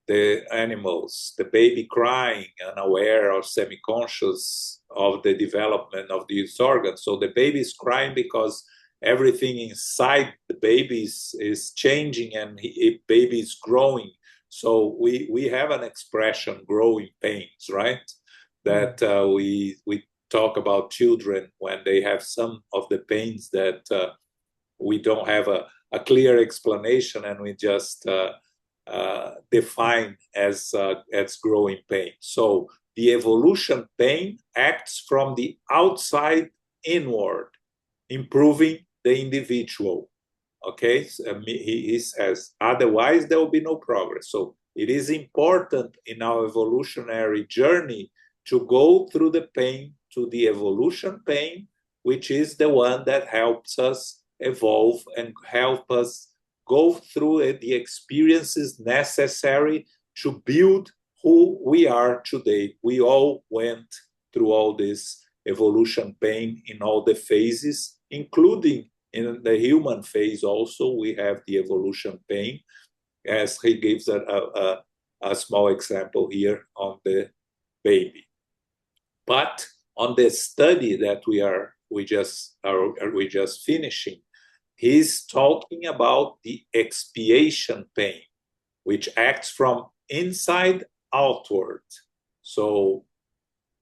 [SPEAKER 1] the animals, the baby crying, unaware or semi-conscious of the development of these organs. So the baby is crying because everything inside the baby is changing and the baby is growing. So we have an expression, growing pains, right? That we talk about children when they have some of the pains that we don't have a clear explanation and we just define as growing pain. So the evolution pain acts from the outside inward, improving the individual. Okay, so, he says, otherwise there will be no progress. So it is important in our evolutionary journey to go through the pain to the evolution pain, which is the one that helps us evolve and help us go through the experiences necessary to build who we are today. We all went through all this evolution pain in all the phases, including in the human phase also, we have the evolution pain, as he gives a small example here on the baby. But on the study that we just finishing, he's talking about the expiation pain, which acts from inside outward. So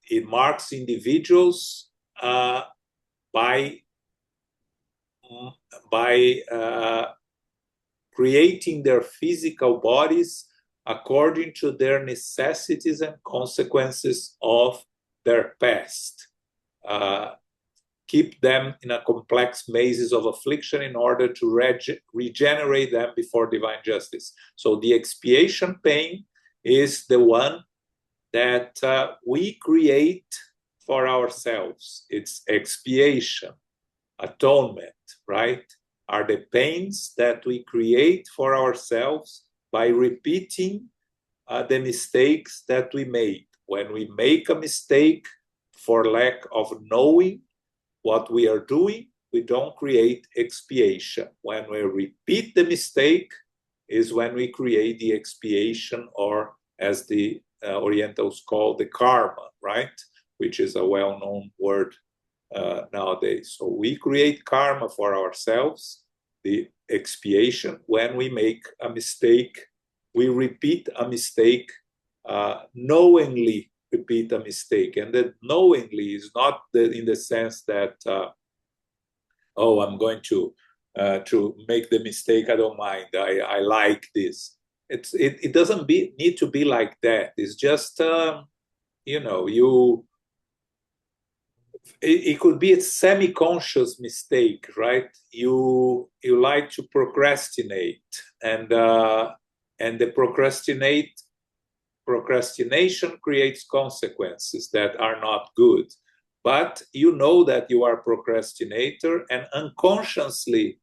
[SPEAKER 1] it marks individuals by creating their physical bodies according to their necessities and consequences of their past. Keep them in a complex mazes of affliction in order to regenerate them before divine justice. So the expiation pain is the one that we create for ourselves. It's expiation, atonement, right? Are the pains that we create for ourselves by repeating the mistakes that we made. When we make a mistake for lack of knowing what we are doing, we don't create expiation. When we repeat the mistake is when we create the expiation, or as the Orientals call the karma, right? Which is a well-known word nowadays. So we create karma for ourselves, the expiation. When we make a mistake, we repeat a mistake, knowingly repeat a mistake. And that knowingly is not in the sense that, I'm going to make the mistake, I don't mind, I like this. It doesn't need to be like that. It's just, it could be a semi-conscious mistake, right? You like to procrastinate, and the procrastination creates consequences that are not good. But you know that you are a procrastinator, and unconsciously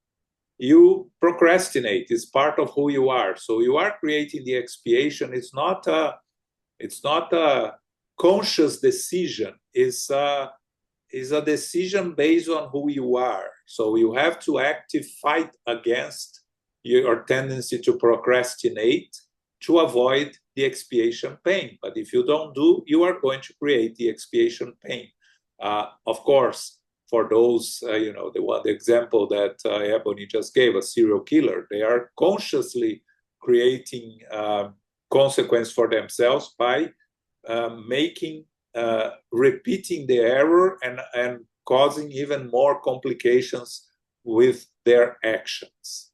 [SPEAKER 1] you procrastinate. It's part of who you are. So you are creating the expiation. It's not a conscious decision. It's a decision based on who you are. So you have to actively fight against your tendency to procrastinate to avoid the expiation pain. But if you don't do, you are going to create the expiation pain. Of course, for those, the example that Ebony just gave, a serial killer, they are consciously creating consequence for themselves by repeating the error and causing even more complications with their actions.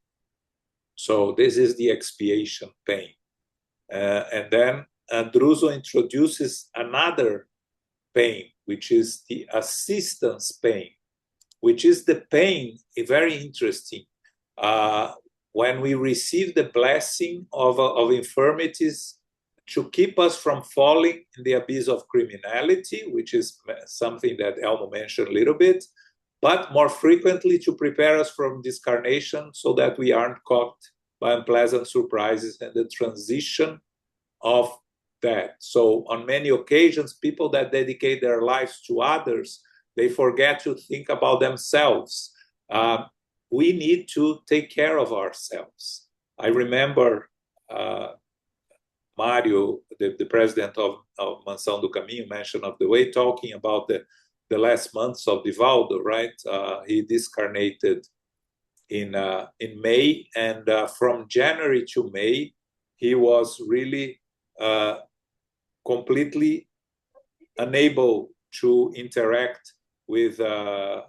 [SPEAKER 1] So this is the expiation pain. And then Druso introduces another pain, which is the assistance pain, which is the pain, very interesting, when we receive the blessing of infirmities to keep us from falling in the abyss of criminality, which is something that Elmo mentioned a little bit, but more frequently to prepare us from discarnation so that we aren't caught by unpleasant surprises and the transition of that. So on many occasions, people that dedicate their lives to others, they forget to think about themselves. We need to take care of ourselves. I remember Mario, the president of Mansão do Caminho, mentioned of the way, talking about the last months of Divaldo, right? He discarnated in May, and from January to May, he was really completely unable to interact with the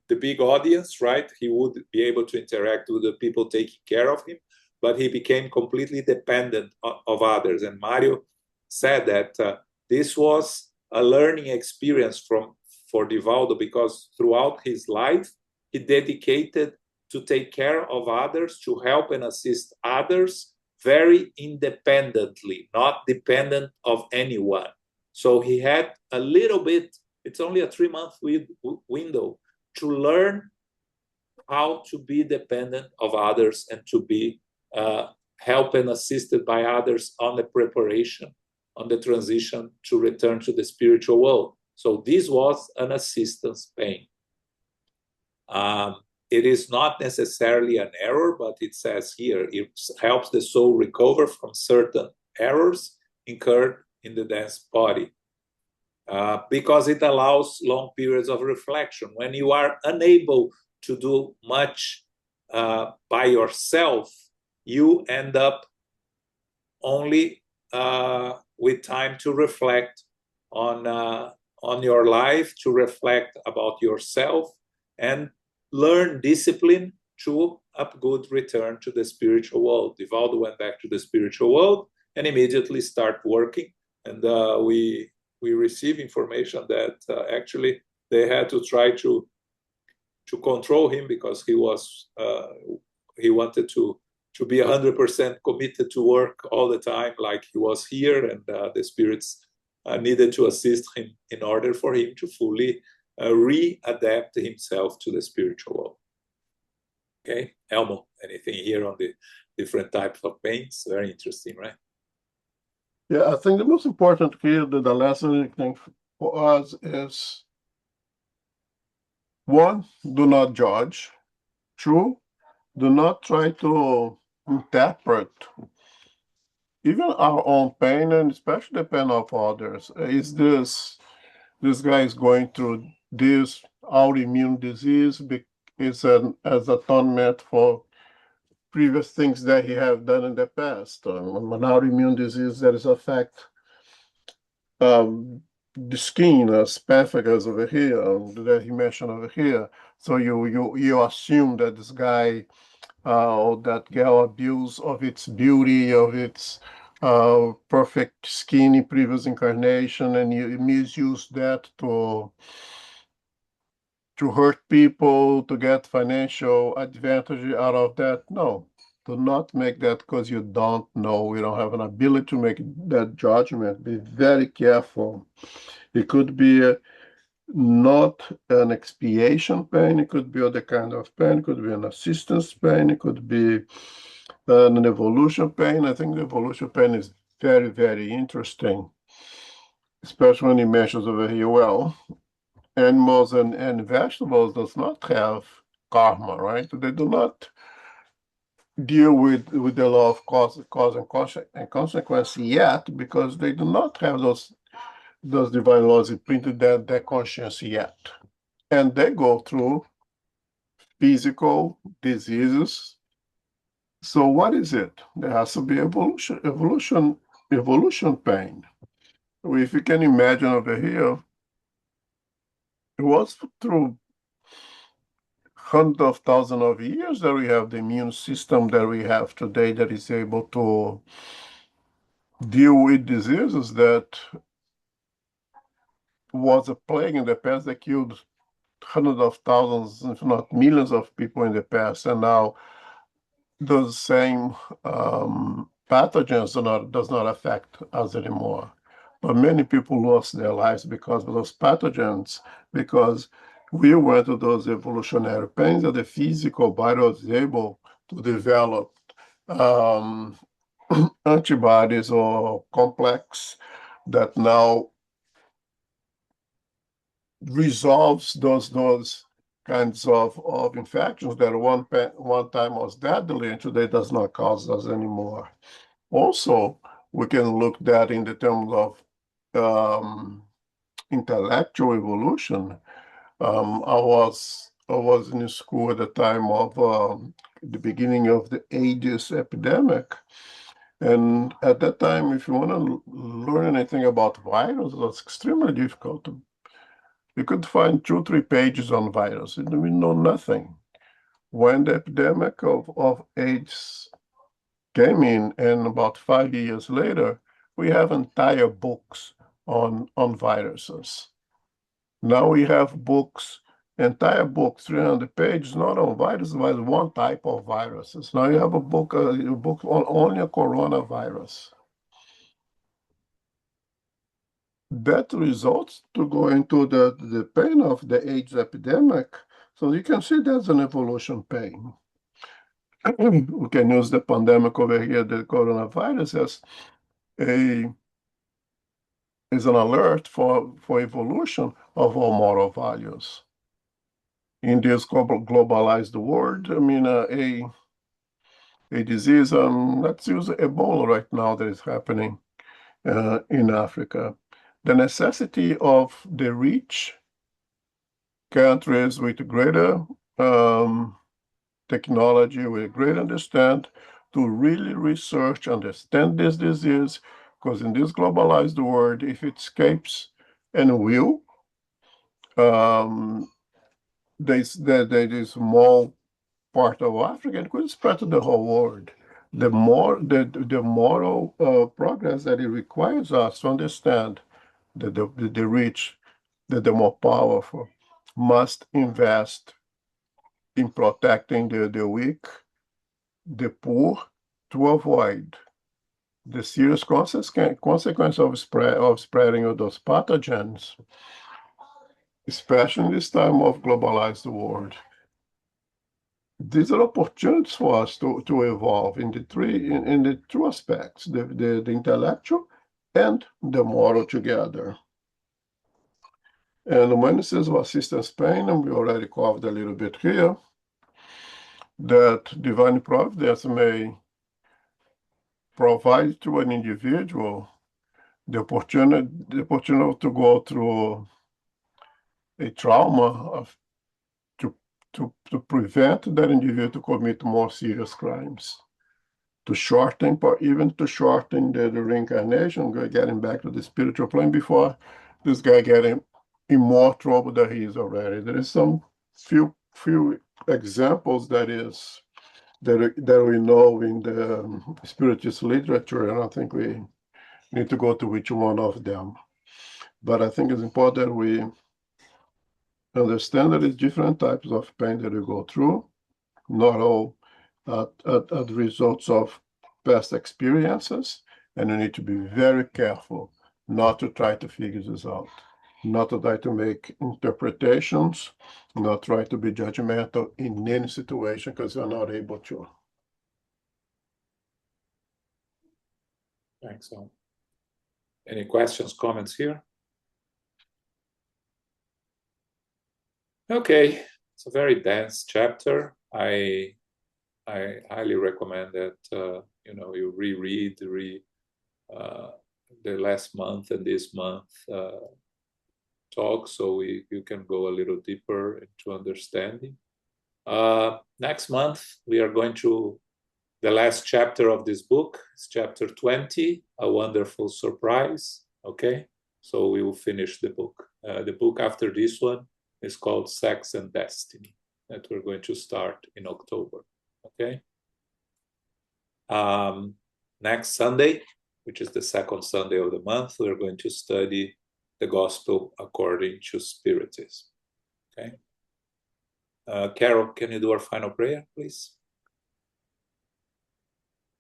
[SPEAKER 1] big audience, right? He would be able to interact with the people taking care of him, but he became completely dependent of others. And Mario said that this was a learning experience for Divaldo, because throughout his life, he dedicated to take care of others, to help and assist others very independently, not dependent of anyone. So he had a little bit, it's only a 3-month window to learn how to be dependent of others and to be helped and assisted by others on the preparation, on the transition to return to the spiritual world. So this was an assistance pain. It is not necessarily an error, but it says here, it helps the soul recover from certain errors incurred in the dense body, because it allows long periods of reflection. When you are unable to do much by yourself, you end up only with time to reflect on your life, to reflect about yourself, and learn discipline to a good return to the spiritual world. Divaldo went back to the spiritual world and immediately start working. And we receive information that actually they had to try to control him because he wanted to be 100% committed to work all the time, like he was here, and the spirits needed to assist him in order for him to fully readapt himself to the spiritual world. Okay, Elmo, anything here on the different types of pains? Very interesting, right?
[SPEAKER 3] Yeah, I think the most important here, the lesson thing for us is, one, do not judge. Two, do not try to interpret even our own pain, and especially the pain of others. Is this guy is going through this autoimmune disease as atonement for previous things that he have done in the past. An autoimmune disease that is affect the skin, pemphigus over here, that he mentioned over here. So you assume that this guy or that girl abuse of its beauty, of its perfect skin in previous incarnation, and you misuse that to hurt people, to get financial advantage out of that. No, do not make that because you don't know. You don't have an ability to make that judgment. Be very careful. It could be not an expiation pain. It could be other kind of pain. It could be an assistance pain. It could be an evolution pain. I think the evolution pain is very, very interesting, especially when he mentions over here, well, animals and vegetables does not have karma, right? They do not deal with the law of cause and consequence yet, because they do not have those divine laws imprinted their conscience yet. And they go through physical diseases. So what is it? There has to be evolution pain. If you can imagine over here, it was through hundreds of thousands of years that we have the immune system that we have today that is able to deal with diseases that was a plague in the past that killed hundreds of thousands, if not millions of people in the past. And now those same pathogens does not affect us anymore. But many people lost their lives because of those pathogens, because we went to those evolutionary pains that the physical body was able to develop antibodies or complex that now resolves those kinds of infections that one time was deadly and today does not cause us anymore. Also, we can look that in the terms of intellectual evolution. I was in school at the time of the beginning of the AIDS epidemic. And at that time, if you want to learn anything about viruses, it was extremely difficult. You could find 2-3 pages on virus, and we know nothing. When the epidemic of AIDS came in, and about 5 years later, we have entire books on viruses. Now we have books, entire books, 300 pages, not on viruses, but one type of viruses. Now you have a book on only a coronavirus. That results to go into the pain of the AIDS epidemic. So you can see that's an evolution pain. We can use the pandemic over here, the coronavirus, as an alert for evolution of our moral values. In this globalized world, I mean, a disease, let's use Ebola right now that is happening in Africa. The necessity of the rich countries with greater technology, with great understand, to really research, understand this disease, because in this globalized world, if it escapes and will, there is small part of Africa, and could spread to the whole world. The moral progress that it requires us to understand that the rich, that the more powerful, must invest in protecting the weak, the poor, to avoid the serious consequence of spreading of those pathogens, especially in this time of globalized world. These are opportunities for us to evolve in the two aspects, the intellectual and the moral together. And when it says of assistance pain, and we already covered a little bit here, that divine providence may provide to an individual the opportunity to go through a trauma to prevent that individual to commit more serious crimes, to shorten the reincarnation, getting back to the spiritual plane before this guy getting in more trouble than he is already. There is some few examples that we know in the spiritist literature, and I think we need to go to each one of them. But I think it's important that we understand that it's different types of pain that we go through, not all at results of past experiences, and you need to be very careful not to try to figure this out, not to try to make interpretations, not try to be judgmental in any situation because you're not able to.
[SPEAKER 1] Thanks, Al. Any questions, comments here? Okay, it's a very dense chapter. I highly recommend that you reread the last month and this month talk, so you can go a little deeper into understanding. Next month we are going to the last chapter of this book. It's chapter 20, A Wonderful Surprise. Okay, so we will finish the book. The book after this one is called Sex and Destiny, that we're going to start in October. Okay. Next Sunday, which is the second Sunday of the month, we're going to study the Gospel according to Spiritism. Okay. Carol, can you do our final prayer, please?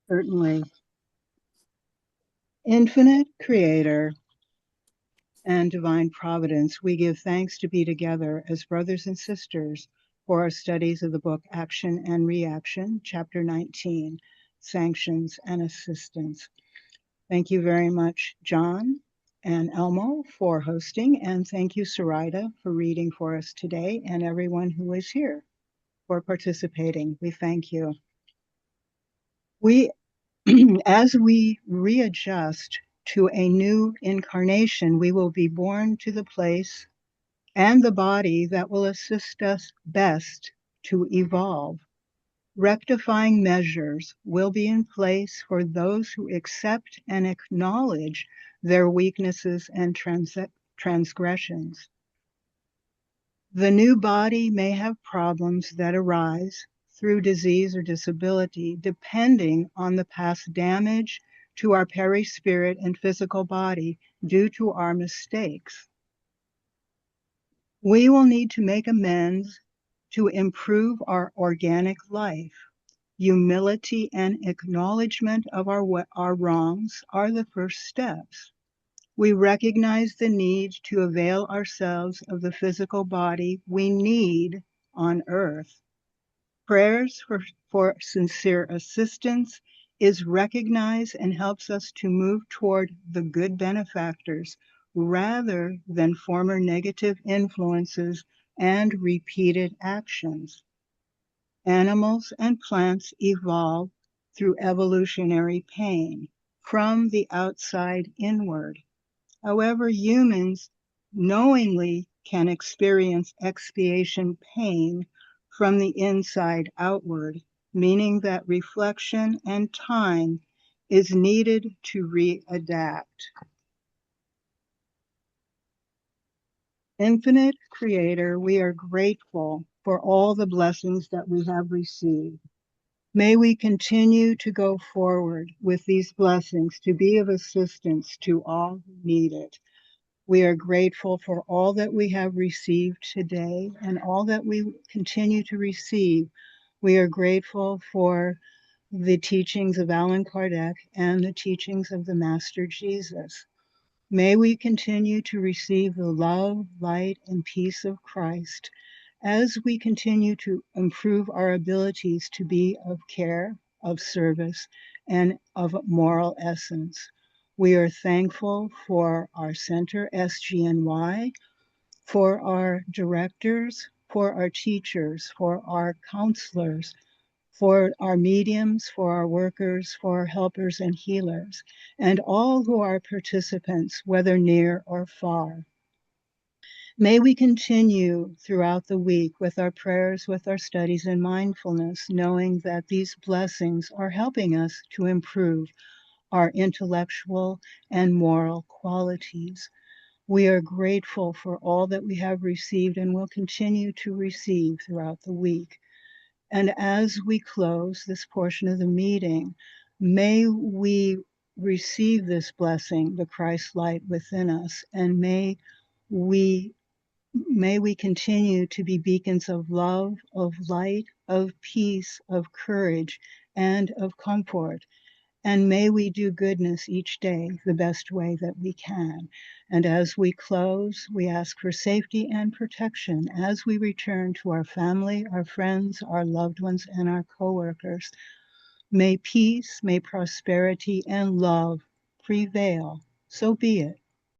[SPEAKER 4] Certainly. Infinite Creator and Divine Providence, we give thanks to be together as brothers and sisters for our studies of the book Action and Reaction, Chapter 19, Sanctions and Assistance. Thank you very much, John and Elmo, for hosting, and thank you, Sarita, for reading for us today, and everyone who is here for participating. We thank you. As we readjust to a new incarnation, we will be born to the place and the body that will assist us best to evolve. Rectifying measures will be in place for those who accept and acknowledge their weaknesses and transgressions. The new body may have problems that arise through disease or disability, depending on the past damage to our perispirit and physical body due to our mistakes. We will need to make amends to improve our organic life. Humility and acknowledgement of our wrongs are the first steps. We recognize the need to avail ourselves of the physical body we need on earth. Prayers for sincere assistance is recognized and helps us to move toward the good benefactors rather than former negative influences and repeated actions. Animals and plants evolve through evolutionary pain from the outside inward. However, humans knowingly can experience expiation pain from the inside outward, meaning that reflection and time is needed to readapt. Infinite Creator, we are grateful for all the blessings that we have received. May we continue to go forward with these blessings to be of assistance to all who need it. We are grateful for all that we have received today and all that we continue to receive. We are grateful for the teachings of Allan Kardec and the teachings of the Master Jesus. May we continue to receive the love, light, and peace of Christ as we continue to improve our abilities to be of care, of service, and of moral essence. We are thankful for our center, SGNY, for our directors, for our teachers, for our counselors, for our mediums, for our workers, for our helpers and healers, and all who are participants, whether near or far. May we continue throughout the week with our prayers, with our studies and mindfulness, knowing that these blessings are helping us to improve our intellectual and moral qualities. We are grateful for all that we have received and will continue to receive throughout the week. And as we close this portion of the meeting, may we receive this blessing, the Christ light within us, and may we continue to be beacons of love, of light, of peace, of courage, and of comfort. And may we do goodness each day the best way that we can. And as we close, we ask for safety and protection as we return to our family, our friends, our loved ones, and our coworkers. May peace, may prosperity, and love prevail. So be it.